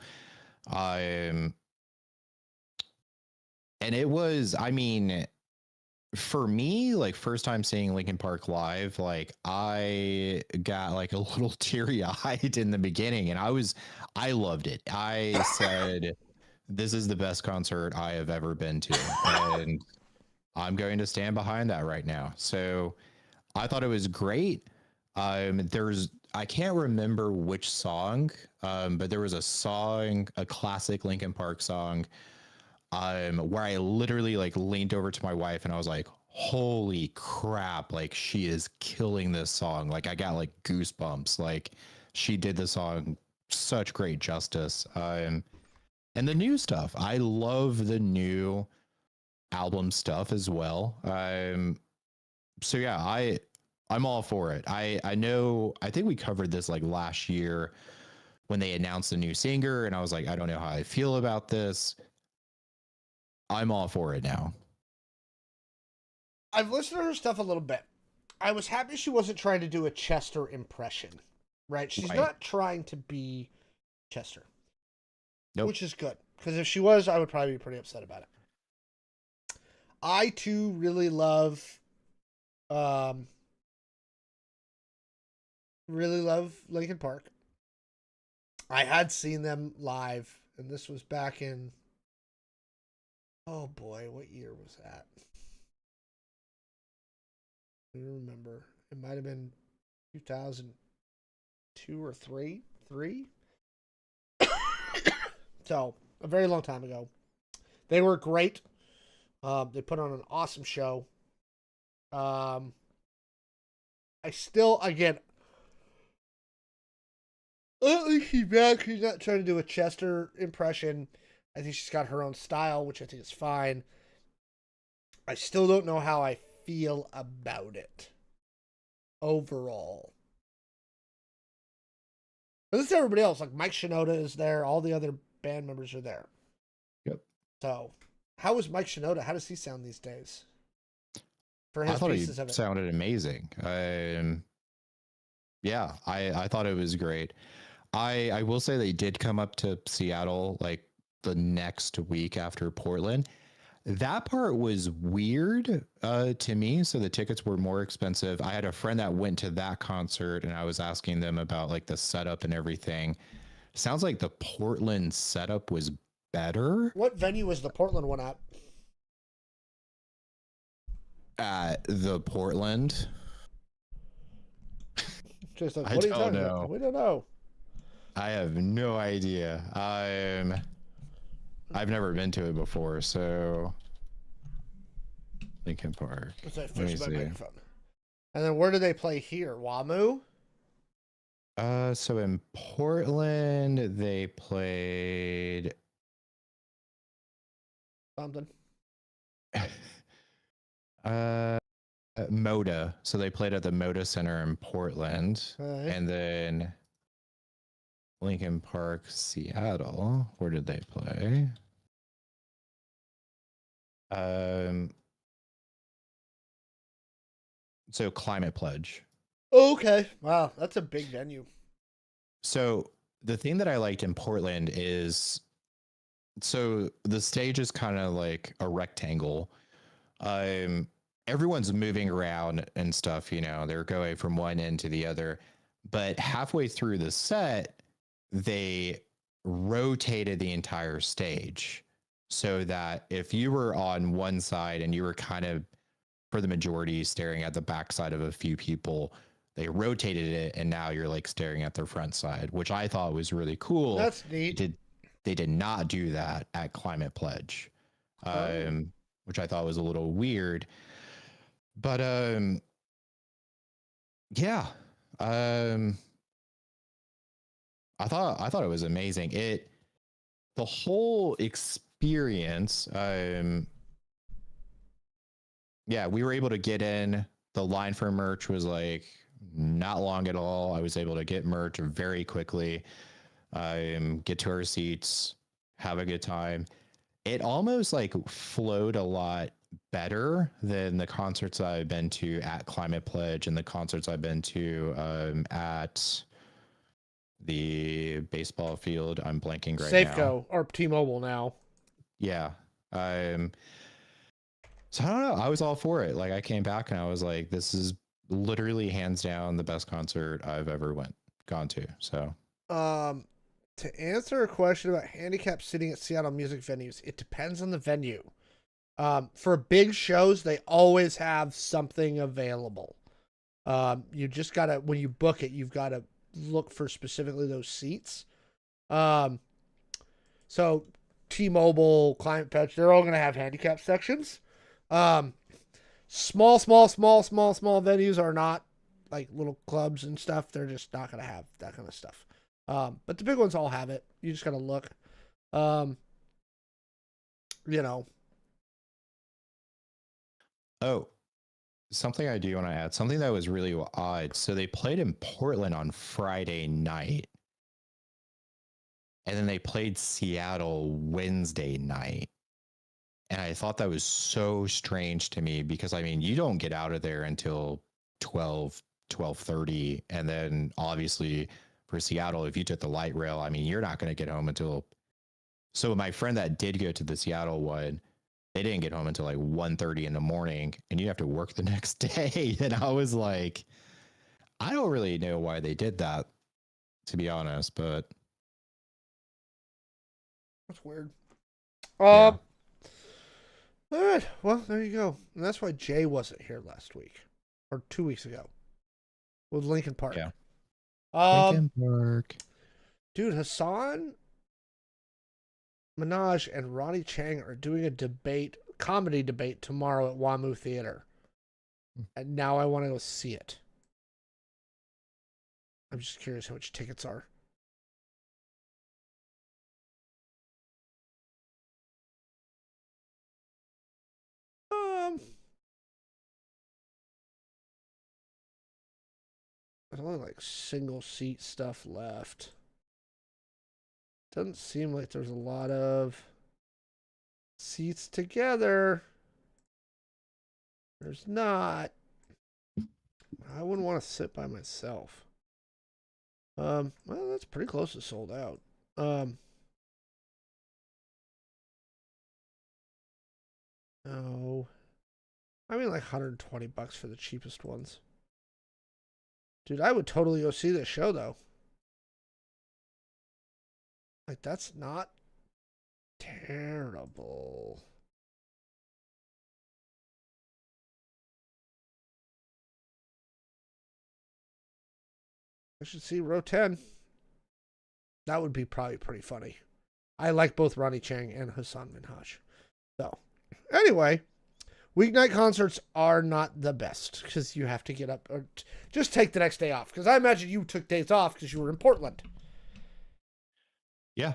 And it was, I mean, for me, like first time seeing Linkin Park live, like I got like a little teary eyed in the beginning, and I loved it. I said, "This is the best concert I have ever been to," and I'm going to stand behind that right now. So I thought it was great. I can't remember which song, but there was a song, a classic Linkin Park song, where I literally like leaned over to my wife and I was like, holy crap, like she is killing this song. Like I got like goosebumps. Like she did the song such great justice. And the new stuff. I love the new album stuff as well. So yeah, I'm all for it. I know I think we covered this like last year when they announced the new singer, and I was like, I don't know how I feel about this. I'm all for it now. I've listened to her stuff a little bit. I was happy she wasn't trying to do a Chester impression, right? She's Right. not trying to be Chester, Nope. which is good. Because if she was, I would probably be pretty upset about it. I too really love, Linkin Park. I had seen them live, and this was back in, oh boy, what year was that? I don't remember. It might have been 2002 or three. So a very long time ago. They were great. They put on an awesome show. I still, again, I don't think she's back. She's not trying to do a Chester impression. I think she's got her own style, which I think is fine. I still don't know how I feel about it overall. But this is everybody else. Like Mike Shinoda is there. All the other band members are there. Yep. So, how is Mike Shinoda? How does he sound these days? For I his thought he pieces of it. sounded amazing. Yeah, I thought it was great. I will say they did come up to Seattle like the next week after Portland. That part was weird to me. So the tickets were more expensive. I had a friend that went to that concert and I was asking them about like the setup and everything. Sounds like the Portland setup was better. What venue was the Portland one at? At the Portland. Just like, I what are you don't talking know. about? We don't know. I have no idea. I've never been to it before, so Linkin Park. Let's say Let me first my see. microphone. And then where do they play here? WAMU? So in Portland, they played Something. Moda. So they played at the Moda Center in Portland. Alright. And then Linkin Park, Seattle. Where did they play? So Climate Pledge. Okay. Wow, that's a big venue. So the thing that I liked in Portland is, so the stage is kind of like a rectangle. Everyone's moving around and stuff, you know, they're going from one end to the other. But halfway through the set, they rotated the entire stage so that if you were on one side and you were kind of, for the majority, staring at the backside of a few people, they rotated it and now you're like staring at their front side, which I thought was really cool. That's neat. They did not do that at Climate Pledge, Oh. which I thought was a little weird. But yeah, I thought it was amazing. The whole experience. Yeah, we were able to get in. The line for merch was like not long at all. I was able to get merch very quickly. Get to our seats, have a good time. It almost like flowed a lot better than the concerts I've been to at Climate Pledge and the concerts I've been to at the baseball field. I'm blanking right now. Safeco or T-Mobile now. Yeah. So I don't know. I was all for it. Like I came back and I was like, this is literally hands down the best concert I've ever gone to. So To answer a question about handicap sitting at Seattle music venues, it depends on the venue. For big shows, they always have something available. You just gotta, when you book it, you've got to look for specifically those seats. So T-Mobile, Climate Pledge, they're all gonna have handicap sections. Small venues are not like little clubs and stuff. They're just not gonna have that kind of stuff. But the big ones all have it. You just gotta look. You know. Oh, something I do want to add, something that was really odd. So they played in Portland on Friday night. And then they played Seattle Wednesday night. And I thought that was so strange to me because, I mean, you don't get out of there until 12:30. And then obviously for Seattle, if you took the light rail, I mean, you're not going to get home until... So my friend that did go to the Seattle one, they didn't get home until like 1:30 in the morning and you have to work the next day. And I was like, I don't really know why they did that, to be honest, but... That's weird. Yeah. All right. Well, there you go. And that's why Jay wasn't here last week or 2 weeks ago with Lincoln Park. Yeah. Lincoln Park. Dude, Hassan Minaj and Ronnie Chang are doing a comedy debate tomorrow at WAMU Theater. And now I want to go see it. I'm just curious how much tickets are. There's only like single seat stuff left. Doesn't seem like there's a lot of seats together. There's not. I wouldn't want to sit by myself. Well, that's pretty close to sold out. No. I mean like $120 for the cheapest ones. Dude, I would totally go see this show though. Like that's not terrible. I should see row 10. That would be probably pretty funny. I like both Ronnie Chang and Hassan Minhaj. So, anyway, weeknight concerts are not the best because you have to get up or just take the next day off. Because I imagine you took days off because you were in Portland. Yeah.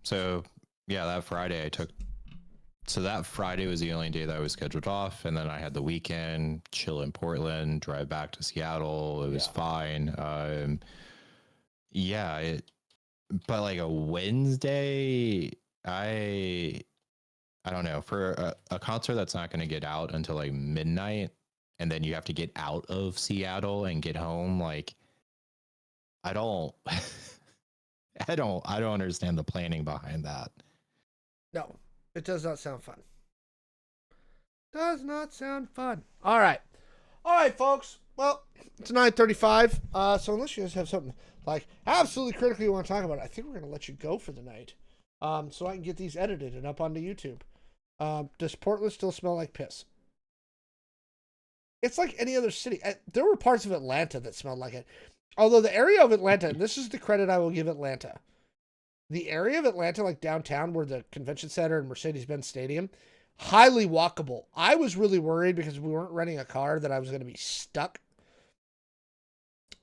So, yeah, that Friday I took. So that Friday was the only day that I was scheduled off. And then I had the weekend, chill in Portland, drive back to Seattle. It was fine. But like a Wednesday, I don't know, for a concert that's not going to get out until like midnight, and then you have to get out of Seattle and get home. Like, I don't understand the planning behind that. No, it does not sound fun. Does not sound fun. All right, folks. Well, it's 9:35. So unless you guys have something like absolutely critically you want to talk about, I think we're gonna let you go for the night. So I can get these edited and up onto YouTube. Does Portland still smell like piss? It's like any other city. There were parts of Atlanta that smelled like it. Although the area of Atlanta, and this is the credit I will give Atlanta, the area of Atlanta, like downtown where the convention center and Mercedes-Benz Stadium, highly walkable. I was really worried because we weren't renting a car that I was going to be stuck.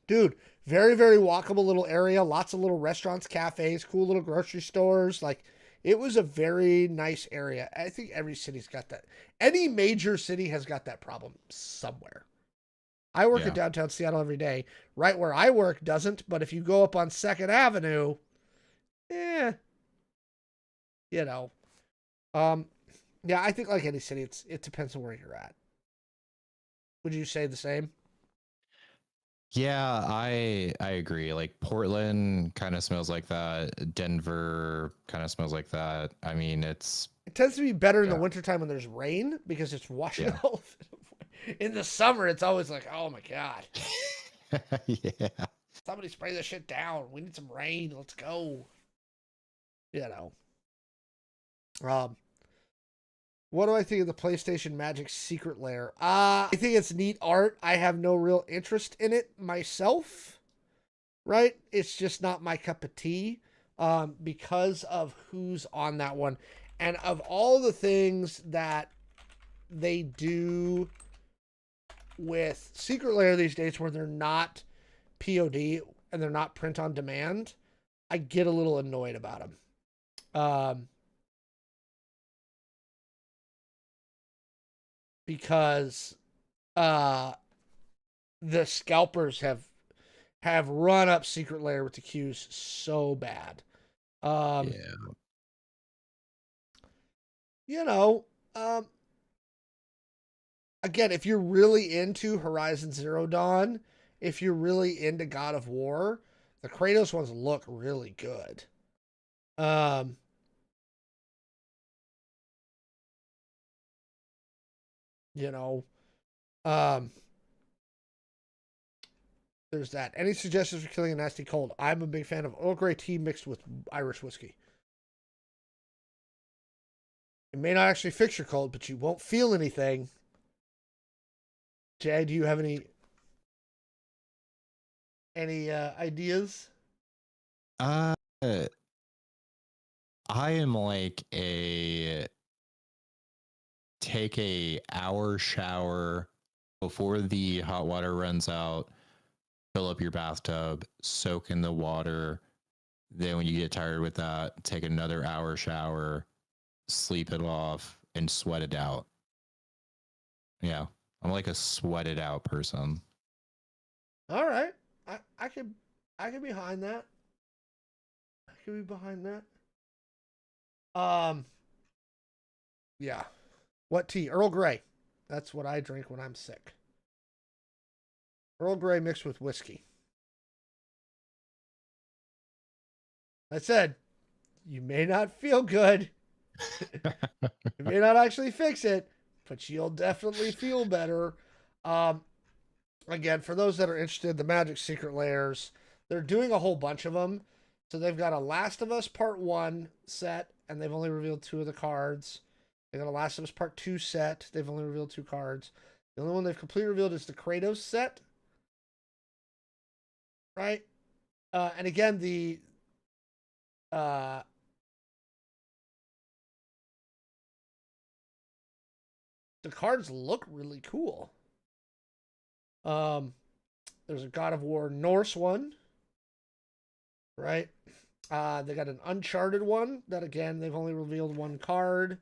Dude, very, very walkable little area. Lots of little restaurants, cafes, cool little grocery stores. Like, it was a very nice area. I think every city's got that. Any major city has got that problem somewhere. I work in downtown Seattle every day. Right where I work doesn't, but if you go up on 2nd Avenue, you know. Yeah, I think like any city, it depends on where you're at. Would you say the same? Yeah, I agree. Like Portland kind of smells like that. Denver kind of smells like that. I mean, it It tends to be better in the Yeah. wintertime when there's rain because it's washing Yeah. all of it. In the summer, it's always like, oh my God. Yeah. Somebody spray this shit down. We need some rain. Let's go. You know. What do I think of the PlayStation Magic Secret Lair? I think it's neat art. I have no real interest in it myself. Right? It's just not my cup of tea. Because of who's on that one. And of all the things that they do with Secret Lair these days where they're not POD and they're not print on demand, I get a little annoyed about them. Because the scalpers have run up Secret Lair with the queues so bad. Yeah. You know, again, if you're really into Horizon Zero Dawn, if you're really into God of War, the Kratos ones look really good. You know, there's that. Any suggestions for killing a nasty cold? I'm a big fan of Earl Grey tea mixed with Irish whiskey. It may not actually fix your cold, but you won't feel anything. Jay, do you have any ideas? I am like take a hour shower before the hot water runs out, fill up your bathtub, soak in the water. Then when you get tired with that, take another hour shower, sleep it off, and sweat it out. Yeah. I'm like a sweat it out person. All right. I could behind that. I could be behind that. Yeah. What tea? Earl Grey. That's what I drink when I'm sick. Earl Grey mixed with whiskey. I said, you may not feel good. You may not actually fix it, but you'll definitely feel better. Again, for those that are interested, the Magic Secret Lairs, they're doing a whole bunch of them. So they've got a Last of Us Part 1 set, and they've only revealed 2 of the cards. They got a Last of Us Part 2 set. They've only revealed 2 cards. The only one they've completely revealed is the Kratos set. Right? And again, the cards look really cool. There's a God of War Norse one. Right? They got an Uncharted one that, again, they've only revealed 1 card.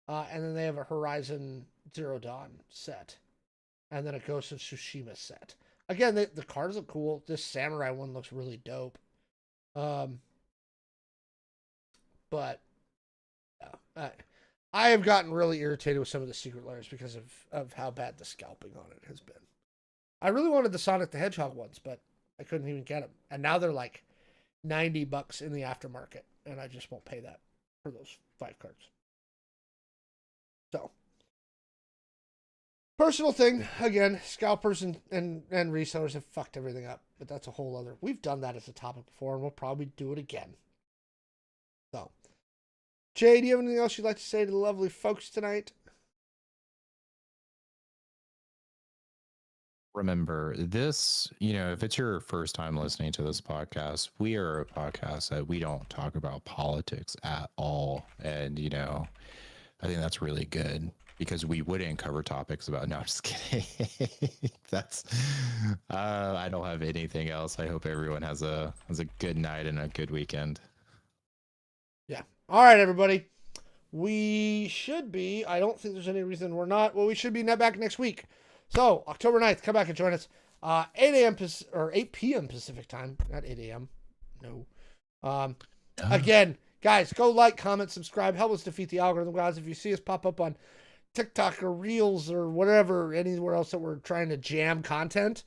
And then they have a Horizon Zero Dawn set. And then a Ghost of Tsushima set. Again, the cards look cool. This Samurai one looks really dope. But yeah, I have gotten really irritated with some of the Secret Lairs because of how bad the scalping on it has been. I really wanted the Sonic the Hedgehog ones, but I couldn't even get them. And now they're like $90 in the aftermarket, and I just won't pay that for those 5 cards. So, personal thing, again, scalpers and resellers have fucked everything up, but that's a whole other. We've done that as a topic before, and we'll probably do it again. So, Jay, do you have anything else you'd like to say to the lovely folks tonight? Remember this, if it's your first time listening to this podcast, we are a podcast that we don't talk about politics at all. And, I think that's really good because we wouldn't cover topics about, no, I'm just kidding. I don't have anything else. I hope everyone has a good night and a good weekend. Yeah. All right, everybody. We should be, I don't think there's any reason we're not. Well, we should be back next week. So, October 9th, come back and join us. 8 a.m. or 8 p.m. Pacific time. Not 8 a.m. No. Again, guys, go like, comment, subscribe. Help us defeat the algorithm, guys. If you see us pop up on TikTok or Reels or whatever, anywhere else that we're trying to jam content,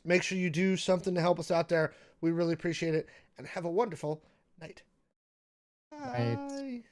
make sure you do something to help us out there. We really appreciate it. And have a wonderful night. Right. Bye.